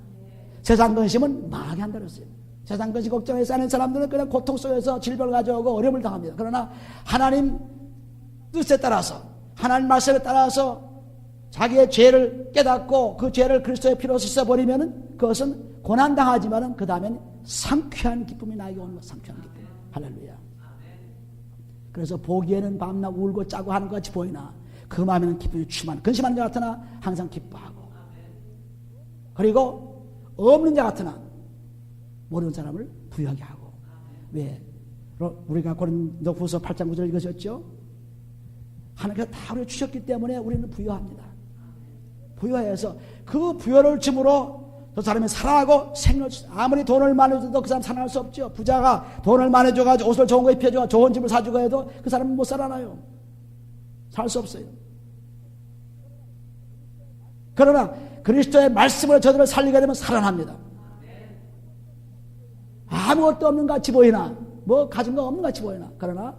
세상 근심은 망하게 한다 그랬어요. 세상 근심 걱정해서 하는 사람들은 그냥 고통 속에서 질병을 가져오고 어려움을 당합니다. 그러나 하나님 뜻에 따라서 하나님 말씀에 따라서 자기의 죄를 깨닫고 그 죄를 그리스도의 피로 씻어버리면 그것은 고난당하지만 그 다음엔 상쾌한 기쁨이 나에게 오는 것. 상쾌한 기쁨. 할렐루야. 그래서 보기에는 밤낮 울고 짜고 하는 것 같이 보이나 그 마음에는 기쁨이 충만. 근심하는 자 같으나 항상 기뻐하고 그리고 없는 자 같으나 모르는 사람을 부유하게 하고. 왜? 우리가 고린도후서 8장 9절 읽으셨죠? 하나님께서 다 우리 주셨기 때문에 우리는 부유합니다. 부유해서 그 부여를 줌으로 저 사람이 살아가고 생을 아무리 돈을 많이 줘도 그 사람 살아날 수 없죠. 부자가 돈을 많이 줘가지고 옷을 좋은 거 입혀줘 좋은 집을 사주고 해도 그 사람은 못 살아나요. 살 수 없어요. 그러나 그리스도의 말씀을 저들을 살리게 되면 살아납니다. 아무것도 없는 것 같이 보이나 뭐 가진 거 없는 것 같이 보이나 그러나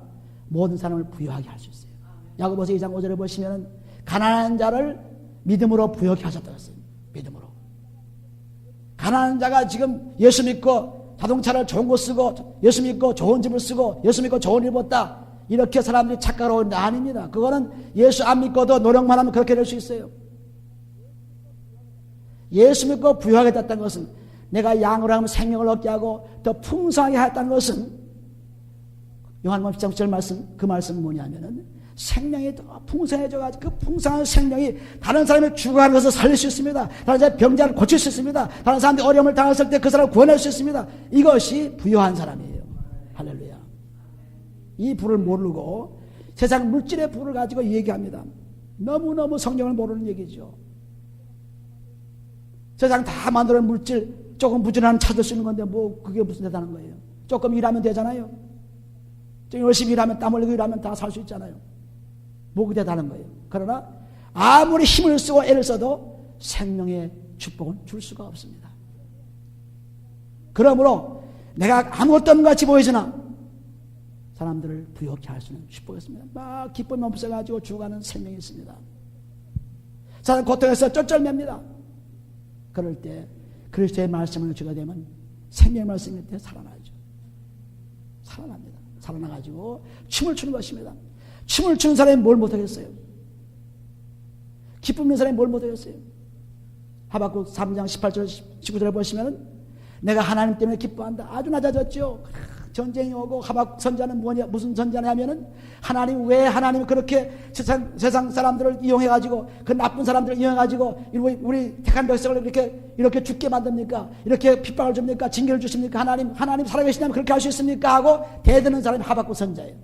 모든 사람을 부유하게 할 수 있어요. 야고보서 2장 5절에 보시면 가난한 자를 믿음으로 부유하게 하셨다고 했어요. 믿음으로. 가난한 자가 지금 예수 믿고 자동차를 좋은 거 쓰고 예수 믿고 좋은 집을 쓰고 예수 믿고 좋은 일 입었다 이렇게 사람들이 착각하고 있는데 아닙니다. 그거는 예수 안 믿고도 노력만 하면 그렇게 될 수 있어요. 예수 믿고 부유하게 됐다는 것은 내가 양을 하면 생명을 얻게 하고 더 풍성하게 했다는 것은 요한복음 10장 9절 말씀 그 말씀은 뭐냐면은 생명이 더 풍성해져가지고 그 풍성한 생명이 다른 사람의 죽어가는 것을 살릴 수 있습니다. 다른 사람의 병자를 고칠 수 있습니다. 다른 사람들이 어려움을 당했을 때 그 사람을 구원할 수 있습니다. 이것이 부유한 사람이에요. 할렐루야. 이 부를 모르고 세상 물질의 부를 가지고 얘기합니다. 너무너무 성경을 모르는 얘기죠. 세상 다 만들어낸 물질 조금 부지런하면 찾을 수 있는 건데 뭐 그게 무슨 대단한 거예요. 조금 일하면 되잖아요. 좀 열심히 일하면 땀 흘리고 일하면 다 살 수 있잖아요. 뭐가 대단한 거예요. 그러나 아무리 힘을 쓰고 애를 써도 생명의 축복은 줄 수가 없습니다. 그러므로 내가 아무것도 없는 것 같이 보이지나 사람들을 부유하게 할 수는 축복이었습니다. 막 기쁨이 없어가지고 죽어가는 생명이 있습니다. 사람 고통에서 쩔쩔맵니다. 그럴 때 그리스도의 말씀을 주게 되면 생명의 말씀일 때 살아나죠. 살아납니다. 살아나가지고 춤을 추는 것입니다. 춤을 추는 사람이 뭘 못하겠어요? 기쁨 있는 사람이 뭘 못하겠어요? 하박국 3장 18절 19절에 보시면 내가 하나님 때문에 기뻐한다. 아주 낮아졌죠. 전쟁이 오고 하박국 선자는 뭐냐, 무슨 선자냐 하면은 하나님, 왜 하나님이 그렇게 세상 사람들을 이용해가지고, 그 나쁜 사람들을 이용해가지고 우리 택한 백성을 이렇게 죽게 만듭니까? 이렇게 핍박을 줍니까? 징계를 주십니까? 하나님 살아계시냐면 그렇게 할 수 있습니까? 하고 대드는 사람이 하박국 선자예요.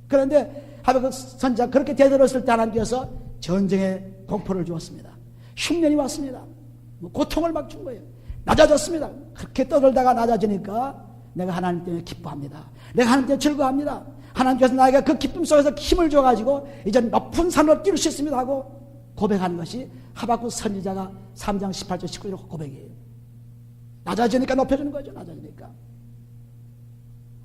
그런데 하박국 선자 그렇게 대들었을 때 하나님께서 전쟁의 공포를 주었습니다. 흉년이 왔습니다. 고통을 막 준 거예요. 낮아졌습니다. 그렇게 떠들다가 낮아지니까 내가 하나님 때문에 기뻐합니다. 내가 하나님 때문에 즐거워합니다. 하나님께서 나에게 그 기쁨 속에서 힘을 줘가지고 이제 높은 산으로 뛸 수 있습니다 하고 고백하는 것이 하박국 선지자가 3장 18절 19절 고백이에요. 낮아지니까 높여주는 거죠. 낮아지니까.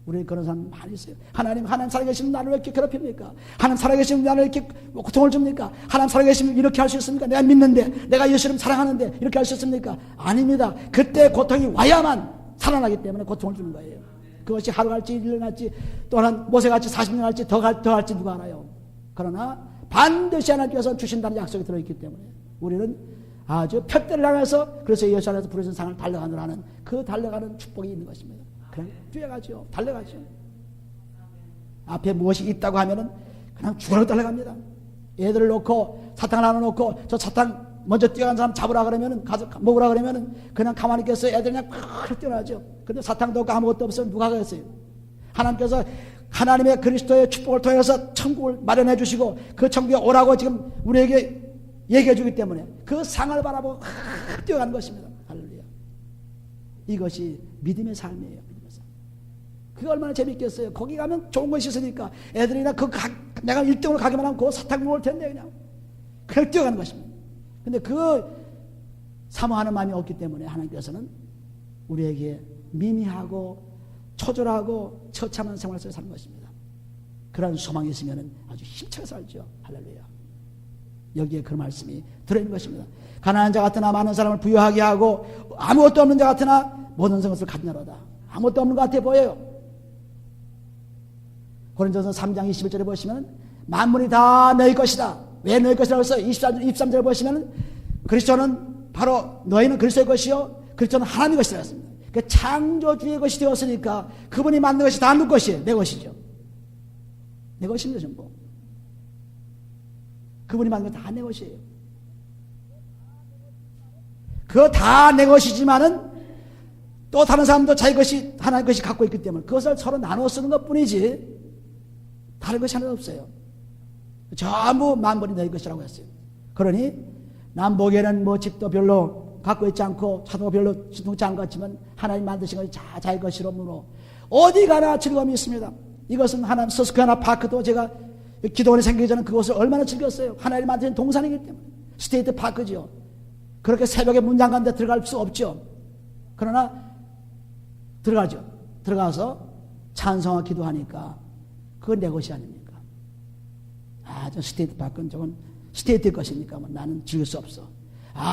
우리 그런 사람 많이 있어요. 하나님 살아계시면 나를 왜 이렇게 괴롭힙니까? 하나님 살아계시면 나를 이렇게 고통을 줍니까? 하나님 살아계시면 이렇게 할 수 있습니까? 내가 믿는데, 내가 예수님 사랑하는데 이렇게 할 수 있습니까? 아닙니다. 그때 고통이 와야만 살아나기 때문에 고통을 주는 거예요. 그것이 하루 갈지 1년 갈지 또는 모세같이 40년 갈지 더 갈지 누가 알아요. 그러나 반드시 하나님께서 주신다는 약속이 들어있기 때문에 우리는 아주 푯대를 향해서, 그래서 예수 안에서 부르신 상을 달려가느라는 그 달려가는 축복이 있는 것입니다. 그냥 뛰어가죠. 달려가죠. 앞에 무엇이 있다고 하면은 그냥 죽어라 달려갑니다. 애들을 놓고 사탕을 하나 놓고 저 사탕 먼저 뛰어간 사람 잡으라 그러면은, 가서 먹으라 그러면은 그냥 가만히 있겠어요? 애들이 그냥 팍 뛰어나죠. 근데 사탕도 없고 아무것도 없으면 누가 가겠어요? 하나님께서 하나님의 그리스도의 축복을 통해서 천국을 마련해 주시고 그 천국에 오라고 지금 우리에게 얘기해 주기 때문에 그 상을 바라보고 뛰어가는 것입니다. 할렐루야. 이것이 믿음의 삶이에요. 믿음의 삶. 그게 얼마나 재밌겠어요. 거기 가면 좋은 것이 있으니까 애들이나 내가 1등으로 가기만 하면 그 사탕 먹을 텐데 그냥 뛰어가는 것입니다. 근데 그 사모하는 마음이 없기 때문에 하나님께서는 우리에게 미미하고 초절하고 처참한 생활 속에 사는 것입니다. 그런 소망이 있으면 아주 힘차게 살죠. 할렐루야. 여기에 그 말씀이 들어있는 것입니다. 가난한 자 같으나 많은 사람을 부유하게 하고 아무것도 없는 자 같으나 모든 것을 가진하로다. 아무것도 없는 것 같아 보여요. 고린도서 3장 21절에 보시면 만물이 다 너희 것이다. 왜 너희 것이라고 해서 23절에 보시면 그리스도는 바로 너희는 그리스도의 것이요 그리스도는 하나님의 것이라고 했습니다. 그러니까 창조주의 것이 되었으니까 그분이 만든 것이 다 누구 것이에요? 내 것이죠. 내 것입니다. 전부. 그분이 만든 것 다 내 것이에요. 그거 다 내 것이지만은 또 다른 사람도 자기 것이 하나님 것이 갖고 있기 때문에 그것을 서로 나눠 쓰는 것 뿐이지 다른 것이 하나도 없어요. 전부 만물이 너희 것이라고 했어요. 그러니 난 보기에는 뭐 집도 별로 갖고 있지 않고 차도 별로 신통치 않은 것 같지만 하나님 만드신 것이 자기 것이로므로 어디 가나 즐거움이 있습니다. 이것은 하나님 서스쿠아나 파크도 제가 기도원이 생기기 전에 그것을 얼마나 즐겼어요. 하나님 만드신 동산이기 때문에. 스테이트 파크죠. 그렇게 새벽에 문 잠간 데 들어갈 수 없죠. 그러나 들어가죠. 들어가서 찬송하고 기도하니까 그건 내 것이 아닙니까? 저 스테이트 파크는 저건 스테이트의 것입니까? 나는 즐길 수 없어.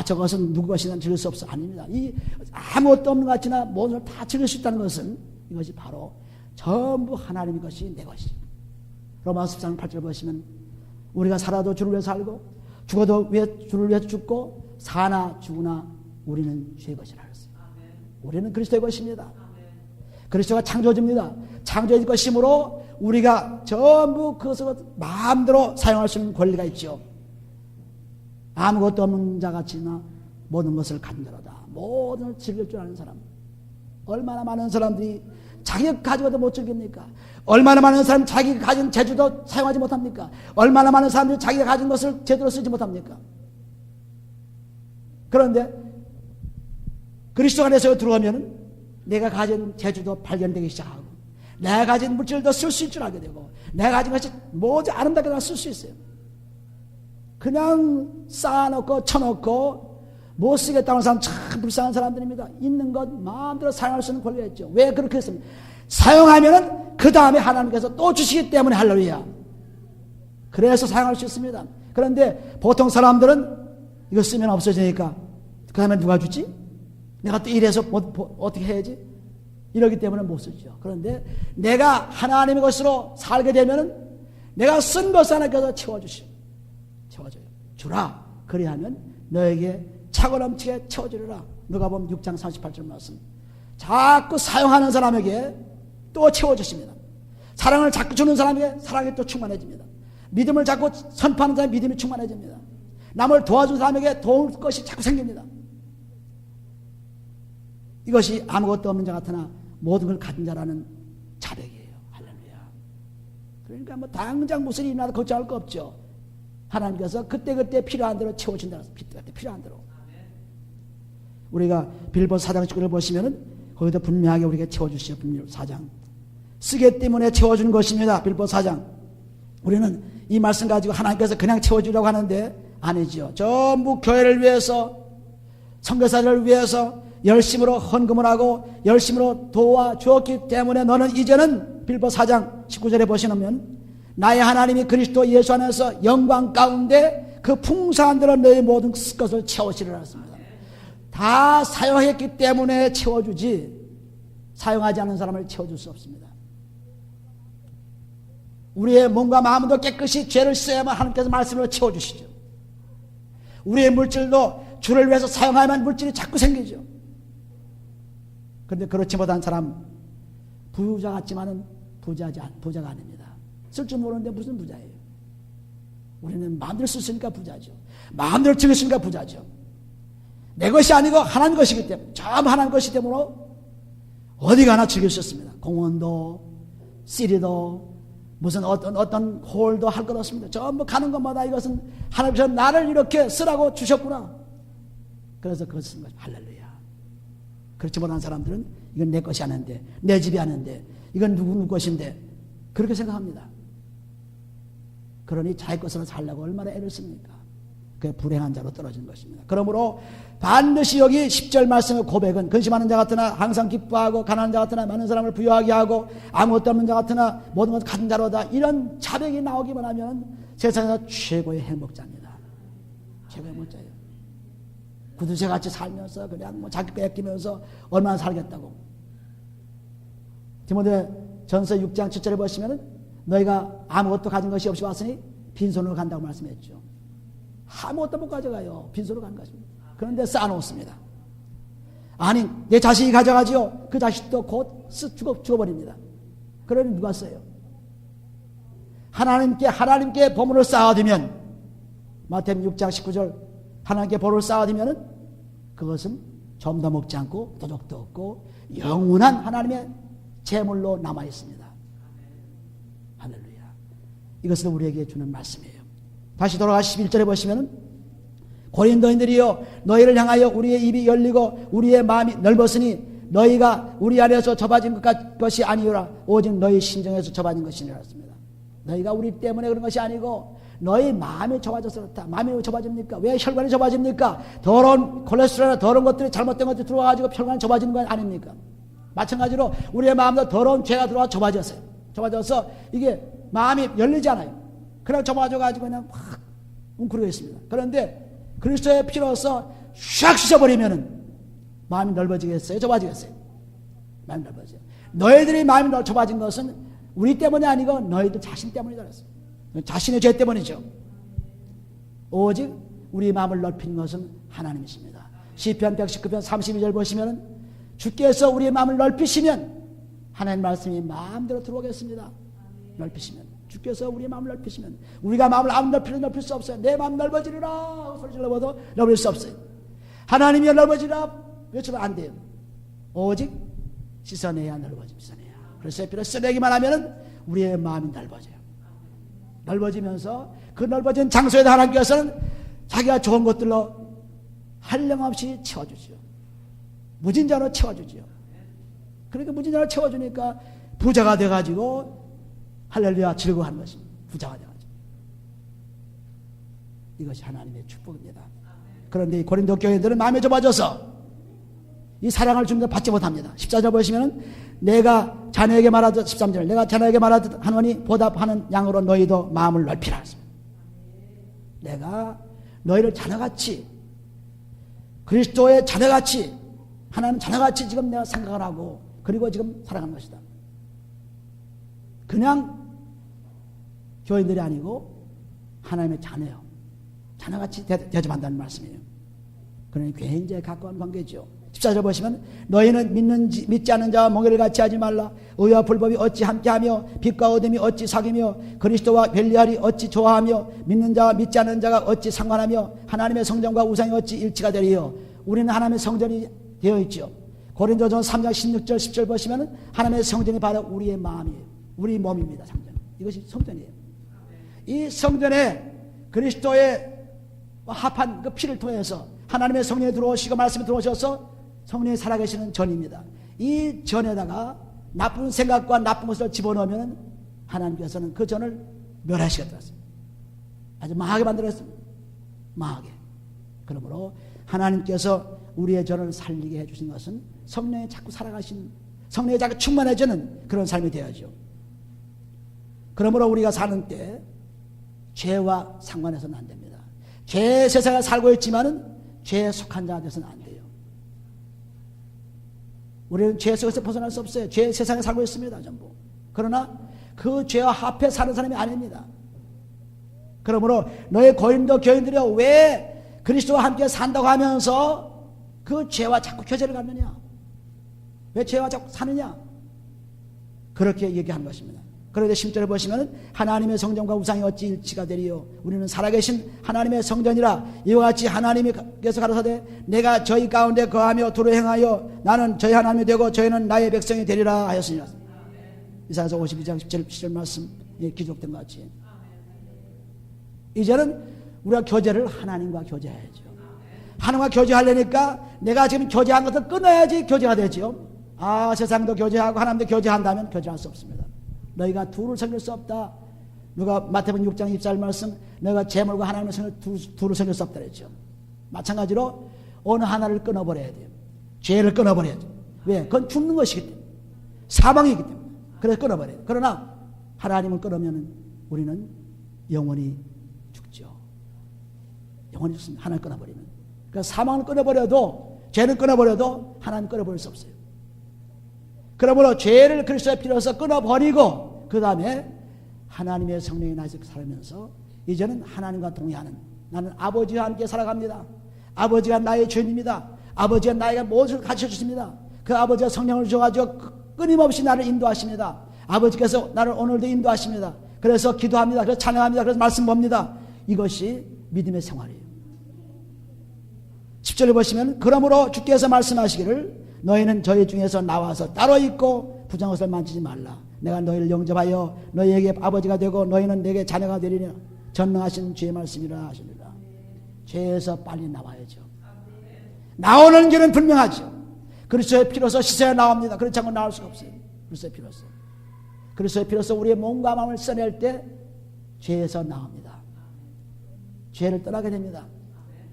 저것은 누구 것이나 즐길 수 없어. 아닙니다. 이 아무것도 없는 것 같으나 모든 걸 다 즐길 수 있다는 것은 이것이 바로 전부 하나님의 것이 내 것이. 로마서 13장 8절 보시면 우리가 살아도 주를 위해 살고 죽어도 주를 위해 죽고 사나 죽으나 우리는 주의 것이라 했어요. 우리는 그리스도의 것입니다. 그리스도가 창조주입니다. 창조의 것이므로 우리가 전부 그것을 마음대로 사용할 수 있는 권리가 있죠. 아무것도 없는 자같이나 모든 것을 간절하다. 모든 걸 즐길 줄 아는 사람. 얼마나 많은 사람들이 자기가 가지고도 못 즐깁니까? 얼마나 많은 사람이 자기가 가진 재주도 사용하지 못합니까? 얼마나 많은 사람들이 자기가 가진 것을 제대로 쓰지 못합니까? 그런데 그리스도 안에서 들어가면 내가 가진 재주도 발견되기 시작하고 내가 가진 물질도 쓸 수 있을 줄 알게 되고 내가 가진 것이 모두 아름답게 다 쓸 수 있어요. 그냥 쌓아놓고 쳐놓고 못 쓰겠다고 하는 사람 참 불쌍한 사람들입니다. 있는 것 마음대로 사용할 수 있는 권리가 있죠. 왜 그렇게 했습니까? 사용하면은 그 다음에 하나님께서 또 주시기 때문에 할렐루야. 그래서 사용할 수 있습니다. 그런데 보통 사람들은 이거 쓰면 없어지니까 그 다음에 누가 주지? 내가 또 이래서 어떻게 해야지? 이러기 때문에 못 쓰죠. 그런데 내가 하나님의 것으로 살게 되면은 내가 쓴 것을 하나님께서 채워주셔. 채워줘요. 주라. 그리하면 너에게 차고 넘치게 채워주리라. 누가복음 6장 38절 말씀. 자꾸 사용하는 사람에게 또 채워주십니다. 사랑을 자꾸 주는 사람에게 사랑이 또 충만해집니다. 믿음을 자꾸 선포하는 사람에게 믿음이 충만해집니다. 남을 도와주는 사람에게 도울 것이 자꾸 생깁니다. 이것이 아무것도 없는 자 같으나 모든 걸 가진 자라는 자백이에요. 할렐루야. 그러니까 뭐 당장 무슨 일이 나도 걱정할 거 없죠. 하나님께서 그때그때 필요한 대로 채워준다. 그때 필요한 대로. 우리가 빌보서 4장 19절을 보시면은 거기도 분명하게 우리에게 채워주시죠. 빌보서 4장. 쓰게 때문에 채워주는 것입니다. 빌보서 4장. 우리는 이 말씀 가지고 하나님께서 그냥 채워주려고 하는데 아니죠. 전부 교회를 위해서, 선교사를 위해서 열심으로 헌금을 하고 열심으로 도와주었기 때문에 너는 이제는 빌보서 4장 19절에 보시면 나의 하나님이 그리스도 예수 안에서 영광 가운데 그 풍성한 대로 너의 모든 것을 채우시리라 했습니다. 다 사용했기 때문에 채워주지 사용하지 않은 사람을 채워줄 수 없습니다. 우리의 몸과 마음도 깨끗이 죄를 씻어야만 하나님께서 말씀으로 채워주시죠. 우리의 물질도 주를 위해서 사용하면 물질이 자꾸 생기죠. 그런데 그렇지 못한 사람 부자 같지만은 부자가 아닙니다. 쓸 줄 모르는데 무슨 부자예요? 우리는 마음대로 쓰니까 부자죠. 마음대로 즐겼으니까 부자죠. 내 것이 아니고 하나님 것이기 때문에, 전부 하나님 것이기 때문에 어디 가나 즐길 수 있습니다. 공원도 시리도 무슨 어떤 홀도 할 것 없습니다. 전부 가는 것마다 이것은 하나님께서 나를 이렇게 쓰라고 주셨구나. 그래서 그것을 쓴 거죠. 할렐루야. 그렇지 못한 사람들은 이건 내 것이 아닌데, 내 집이 아닌데, 이건 누구 것인데 그렇게 생각합니다. 그러니 자기 것으로 살려고 얼마나 애를 씁니까? 그게 불행한 자로 떨어진 것입니다. 그러므로 반드시 여기 10절 말씀의 고백은 근심하는 자 같으나 항상 기뻐하고 가난한 자 같으나 많은 사람을 부유하게 하고 아무것도 없는 자 같으나 모든 것을 가진 자로다. 이런 자백이 나오기만 하면 세상에서 최고의 행복자입니다. 최고의 행복자예요. 구두쇠같이 살면서 그냥 뭐 자기 거 아끼면서 얼마나 살겠다고. 디모데전서 6장 7절에 보시면은 너희가 아무것도 가진 것이 없이 왔으니 빈손으로 간다고 말씀했죠. 아무것도 못 가져가요. 빈손으로 가는 것입니다. 그런데 쌓아놓습니다. 아니 내 자식이 가져가지요. 그 자식도 곧 죽어버립니다. 그러니 누가 써요? 하나님께 보물을 쌓아두면 마태복음 6장 19절 하나님께 보물을 쌓아두면은 그것은 점도 먹지 않고 도적도 없고 영원한 하나님의 재물로 남아 있습니다. 할렐루야. 이것은 우리에게 주는 말씀이에요. 다시 돌아가 11절에 보시면은 고린도인들이여 너희를 향하여 우리의 입이 열리고 우리의 마음이 넓었으니 너희가 우리 안에서 좁아진 것이 아니오라 오직 너희 심정에서 좁아진 것이니라 했습니다. 너희가 우리 때문에 그런 것이 아니고 너희 마음이 좁아져서 그렇다. 마음이 왜 좁아집니까? 왜 혈관이 좁아집니까? 더러운 콜레스테롤이나 더러운 것들이 잘못된 것들이 들어와가지고 혈관이 좁아지는 건 아닙니까? 마찬가지로 우리의 마음도 더러운 죄가 들어와 좁아졌어요. 좁아져서 이게 마음이 열리지 않아요. 그냥 좁아져가지고 그냥 확 웅크리고 있습니다. 그런데 그리스도의 피로서 샥 씻어버리면은 마음이 넓어지겠어요? 좁아지겠어요? 마음이 넓어져요. 너희들이 마음이 좁아진 것은 우리 때문이 아니고 너희들 자신 때문이다 그랬어요. 자신의 죄 때문이죠. 오직 우리 마음을 넓힌 것은 하나님이십니다. 시편 119편 32절 보시면은 주께서 우리의 마음을 넓히시면 하나님 말씀이 마음대로 들어오겠습니다. 넓히시면 주께서 우리의 마음을 넓히시면 우리가 마음을 아무리 넓힐 수 없어요. 내 마음 넓어지리라 소리 질러봐도 넓힐 수 없어요. 하나님이 넓어지리라 외치면 안 돼요. 오직 씻어내야 넓어집니다. 그래서 필요 쓰내기만 하면은 우리의 마음이 넓어져요. 넓어지면서 그 넓어진 장소에다 하나님께서는 자기가 좋은 것들로 한량없이 채워주죠. 무진자로 채워주죠. 그러니까 무진자로 채워주니까 부자가 돼가지고 할렐루야 즐거워하는 것입니다. 부자가 돼가지고. 이것이 하나님의 축복입니다. 그런데 이 고린도 교회들은 마음이 좁아져서 이 사랑을 좀 더 받지 못합니다. 14절 보시면은 내가 자네에게 말하듯 13절 내가 자네에게 말하듯 하노니 보답하는 양으로 너희도 마음을 넓히라 했습니다. 내가 너희를 자녀같이 그리스도의 자녀같이 하나님 자녀같이 지금 내가 생각을 하고 그리고 지금 살아가는 것이다. 그냥 교인들이 아니고 하나님의 자녀요. 자녀같이 대접한다는 말씀이에요. 그러니 굉장히 가까운 관계죠. 14절 보시면 너희는 믿지 않는 자와 몽개를 같이 하지 말라. 의와 불법이 어찌 함께하며 빛과 어둠이 어찌 사귀며 그리스도와 변리하리 어찌 좋아하며 믿는 자와 믿지 않는 자가 어찌 상관하며 하나님의 성전과 우상이 어찌 일치가 되리요. 우리는 하나님의 성전이 되어 있죠. 고린도전서 3장 16절 10절 보시면 하나님의 성전이 바로 우리의 마음이에요. 우리 몸입니다. 성전. 이것이 성전이에요. 이 성전에 그리스도의 합한 그 피를 통해서 하나님의 성령이 들어오시고 말씀이 들어오셔서 성령이 살아계시는 전입니다. 이 전에다가 나쁜 생각과 나쁜 것을 집어넣으면 하나님께서는 그 전을 멸하시겠더라고요. 아주 망하게 만들었습니다. 망하게. 그러므로 하나님께서 우리의 전을 살리게 해주신 것은 성령이 자꾸 살아가신, 성령이 자꾸 충만해지는 그런 삶이 되어야죠. 그러므로 우리가 사는 때 죄와 상관해서는 안 됩니다. 죄의 세상에 살고 있지만은 죄에 속한 자가 되어서는 안 돼요. 우리는 죄 속에서 벗어날 수 없어요. 죄의 세상에 살고 있습니다. 전부. 그러나 그 죄와 합해 사는 사람이 아닙니다. 그러므로 너희 고린도 교인들이여 왜 그리스도와 함께 산다고 하면서 그 죄와 자꾸 교제를 갖느냐? 왜 죄와 자꾸 사느냐? 그렇게 얘기한 것입니다. 그런데 10절에 보시면 하나님의 성전과 우상이 어찌 일치가 되리요. 우리는 살아계신 하나님의 성전이라. 이와 같이 하나님께서 가라사대 내가 저희 가운데 거하며 두루 행하여 나는 저희 하나님이 되고 저희는 나의 백성이 되리라 하였으니라. 이사야서 52장 10절 말씀 기록된 것 같이 이제는 우리가 교제를 하나님과 교제해야죠. 하나님과 교제하려니까 내가 지금 교제한 것을 끊어야지 교제가 되죠. 세상도 교제하고 하나님도 교제한다면 교제할 수 없습니다. 너희가 둘을 섬길 수 없다. 누가 마태복음 6장 24절 말씀 너희가 재물과 하나님을 섬길 둘을 섬길 수 없다 그랬죠. 마찬가지로 어느 하나를 끊어버려야 돼요. 죄를 끊어버려야 돼요. 왜? 그건 죽는 것이기 때문에 사망이기 때문에 그래서 끊어버려요. 그러나 하나님을 끊으면 우리는 영원히 죽죠. 영원히 죽습니다. 하나님을 끊어버리면. 그러니까 사망을 끊어버려도 죄를 끊어버려도 하나님을 끊어버릴 수 없어요. 그러므로 죄를 그리스도의 피로서 끊어버리고 그 다음에 하나님의 성령이 나에서 살면서 이제는 하나님과 동의하는 나는 아버지와 함께 살아갑니다. 아버지가 나의 주인입니다. 아버지가 나에게 무엇을 가르쳐주십니다. 그 아버지가 성령을 주셔가지고 끊임없이 나를 인도하십니다. 아버지께서 나를 오늘도 인도하십니다. 그래서 기도합니다. 그래서 찬양합니다. 그래서 말씀 봅니다. 이것이 믿음의 생활이에요. 10절에 보시면 그러므로 주께서 말씀하시기를 너희는 저희 중에서 나와서 따로 있고 부정한 것을 만지지 말라. 내가 너희를 영접하여 너희에게 아버지가 되고 너희는 내게 자녀가 되리니 전능하신 주의 말씀이라 하십니다. 죄에서 빨리 나와야죠. 나오는 길은 분명하죠. 그리스도의 피로서 씻어야 나옵니다. 그렇지 않고 나올 수가 없어요. 그리스도의 피로서. 그리스도의 피로서 우리의 몸과 마음을 써낼 때 죄에서 나옵니다. 죄를 떠나게 됩니다.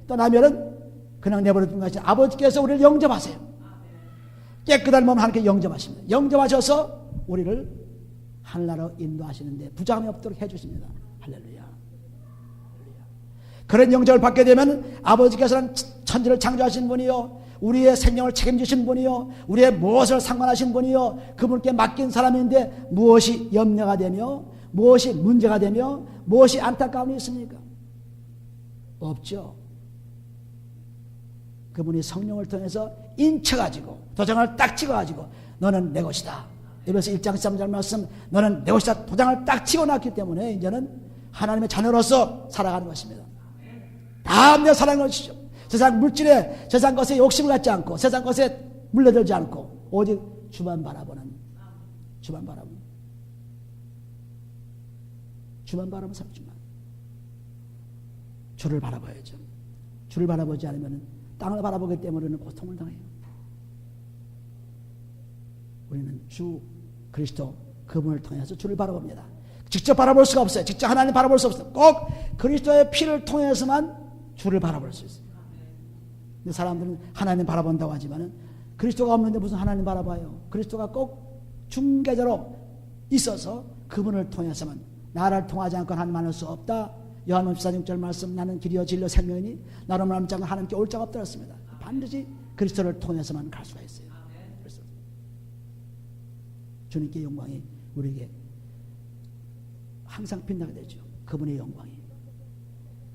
떠나면은 그냥 내버려둔 것이 아버지께서 우리를 영접하세요. 깨끗한 몸 하나님께 영접하십니다. 영접하셔서 우리를 하늘나라로 인도하시는데 부정함이 없도록 해주십니다. 할렐루야. 그런 영접을 받게 되면 아버지께서는 천지를 창조하신 분이요 우리의 생명을 책임지신 분이요 우리의 무엇을 상관하신 분이요 그분께 맡긴 사람인데 무엇이 염려가 되며 무엇이 문제가 되며 무엇이 안타까움이 있습니까? 없죠. 그분이 성령을 통해서 인쳐가지고 도장을 딱 찍어가지고 너는 내 것이다. 에베소 1장 13절 말씀 너는 내 것이다. 도장을 딱 찍어놨기 때문에 이제는 하나님의 자녀로서 살아가는 것입니다. 다음 내 사랑을 주시죠. 세상 물질에 세상 것에 욕심을 갖지 않고 세상 것에 물려들지 않고 오직 주만 바라보는 주만 살지만 주를 바라봐야죠. 주를 바라보지 않으면 땅을 바라보기 때문에는 고통을 당해요. 우리는 주 그리스도 그분을 통해서 주를 바라봅니다. 직접 바라볼 수가 없어요. 직접 하나님 바라볼 수 없어요. 꼭 그리스도의 피를 통해서만 주를 바라볼 수 있어요. 근데 사람들은 하나님 바라본다고 하지만은 그리스도가 없는데 무슨 하나님 바라봐요. 그리스도가 꼭 중개자로 있어서 그분을 통해서만 나를 통하지 않고 하나님 만날 수 없다. 요한복음 14장 6절 말씀 나는 길이요 진리요 생명이니 나로 말미암지 않고 하나님께 올 자가 없다 했습니다. 반드시 그리스도를 통해서만 갈 수가 있어요. 그래서 주님께 영광이 우리에게 항상 빛나게 되죠. 그분의 영광이.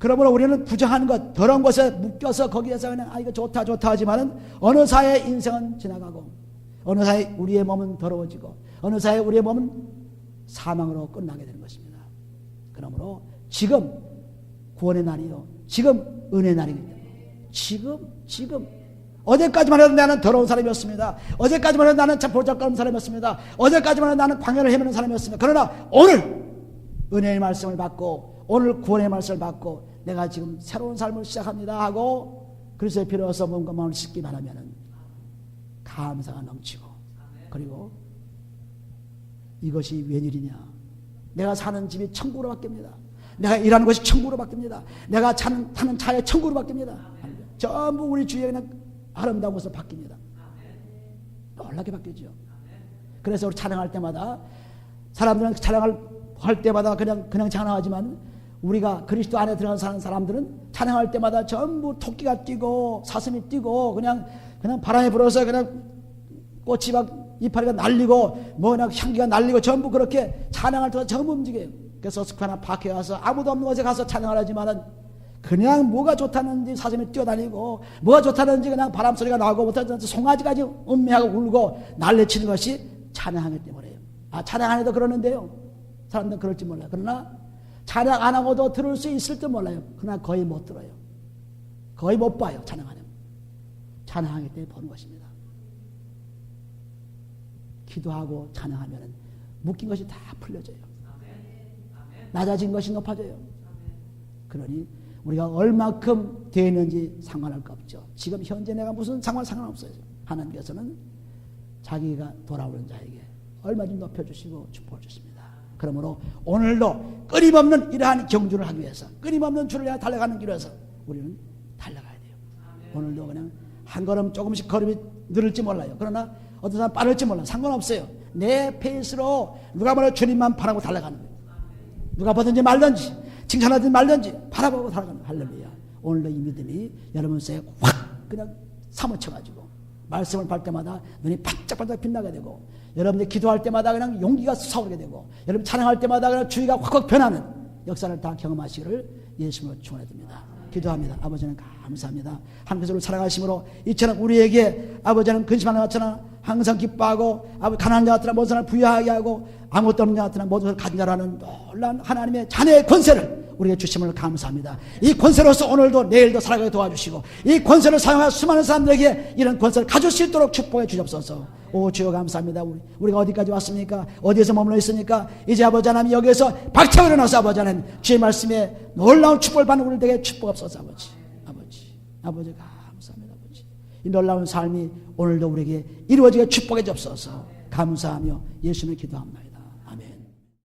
그러므로 우리는 부정한 것, 더러운 것에 묶여서 거기에서 그냥 이거 좋다 하지만은 어느 사이에 인생은 지나가고 어느 사이에 우리의 몸은 더러워지고 어느 사이에 우리의 몸은 사망으로 끝나게 되는 것입니다. 그러므로 지금 구원의 날이요, 지금 은혜의 날이기 때문에 지금 어제까지만 해도 나는 더러운 사람이었습니다. 어제까지만 해도 나는 참 보잘것없는 사람이었습니다. 어제까지만 해도 나는 광야를 헤매는 사람이었습니다. 그러나 오늘 은혜의 말씀을 받고 오늘 구원의 말씀을 받고 내가 지금 새로운 삶을 시작합니다 하고 그리스도의 피로 어서 몸과 마음을 씻기 바라면은 감사가 넘치고, 그리고 이것이 웬일이냐, 내가 사는 집이 천국으로 바뀝니다. 내가 일하는 것이 천국으로 바뀝니다. 내가 타는 차에 천국으로 바뀝니다. 전부 우리 주위에 그냥 아름다운 것으로 바뀝니다. 놀랍게 바뀌죠. 그래서 우리 찬양할 때마다 사람들은 찬양을 할 때마다 그냥 찬양하지만 우리가 그리스도 안에 들어간 사는 사람들은 찬양할 때마다 전부 토끼가 뛰고 사슴이 뛰고 그냥 바람이 불어서 그냥 꽃이 막 이파리가 날리고 뭐 그냥 향기가 날리고 전부 그렇게 찬양할 때마다 전부 움직여요. 그래서 숲 하나 파케 와서 아무도 없는 곳에 가서 찬양을 하지만은 그냥 뭐가 좋다는지 사슴이 뛰어다니고 뭐가 좋다는지 그냥 바람 소리가 나고 못하는지 송아지까지 음미하고 울고 난리치는 것이 찬양하기 때문에요. 찬양 안 해도 그러는데요, 사람들은 그럴지 몰라요. 그러나 찬양 안 하고도 들을 수 있을 줄 몰라요. 그러나 거의 못 들어요. 거의 못 봐요. 찬양하면. 찬양하기 때문에 보는 것입니다. 기도하고 찬양하면 묶인 것이 다 풀려져요. 낮아진 것이 높아져요. 그러니 우리가 얼마큼 되었는지 상관할 거 없죠. 지금 현재 내가 무슨 상관없어요. 하나님께서는 자기가 돌아오는 자에게 얼마든지 높여주시고 축복을 주십니다. 그러므로 오늘도 끊임없는 이러한 경주를 하기 위해서, 끊임없는 주를 향해 달려가는 길에서 우리는 달려가야 돼요. 오늘도 그냥 한 걸음 조금씩 걸음이 늘을지 몰라요. 그러나 어떤 사람 빠를지 몰라요. 상관없어요. 내 페이스로 누가 뭐라 주님만 바라고 달려가는 거예요. 누가 보든지 말든지 칭찬하든지 말든지 바라보고 달려가는 거예요. 할렐루야. 오늘도 이 믿음이 여러분 속에 확 그냥 사무쳐가지고 말씀을 볼 때마다 눈이 반짝반짝 빛나게 되고, 여러분들이 기도할 때마다 그냥 용기가 솟아오르게 되고, 여러분 찬양할 때마다 그냥 주의가 확확 변하는 역사를 다 경험하시기를 예수님으로 축원해드립니다. 기도합니다. 아버지는 감사합니다. 하나님께서 우리를 사랑하심으로 이처럼 우리에게 아버지는 근심하는 자처럼 항상 기뻐하고, 가난한 자 같으나 모든 사람을 부유하게 하고 아무것도 없는 자 같으나 모든 것을 가진 자라는 놀라운 하나님의 자녀의 권세를 우리에게 주심을 감사합니다. 이 권세로서 오늘도 내일도 살아가게 도와주시고, 이 권세를 사용하여 수많은 사람들에게 이런 권세를 가질 수 있도록 축복해 주옵소서. 오 주여 감사합니다. 우리가 어디까지 왔습니까? 어디에서 머물러 있습니까? 이제 아버지 하나님 여기에서 박차고 일어나서 아버지 하나님 주의 말씀에 놀라운 축복을 받는 우리에게 축복하옵소서. 아버지 감사합니다. 아버지 이 놀라운 삶이 오늘도 우리에게 이루어지게 축복해 주옵소서. 감사하며 예수님을 기도합니다.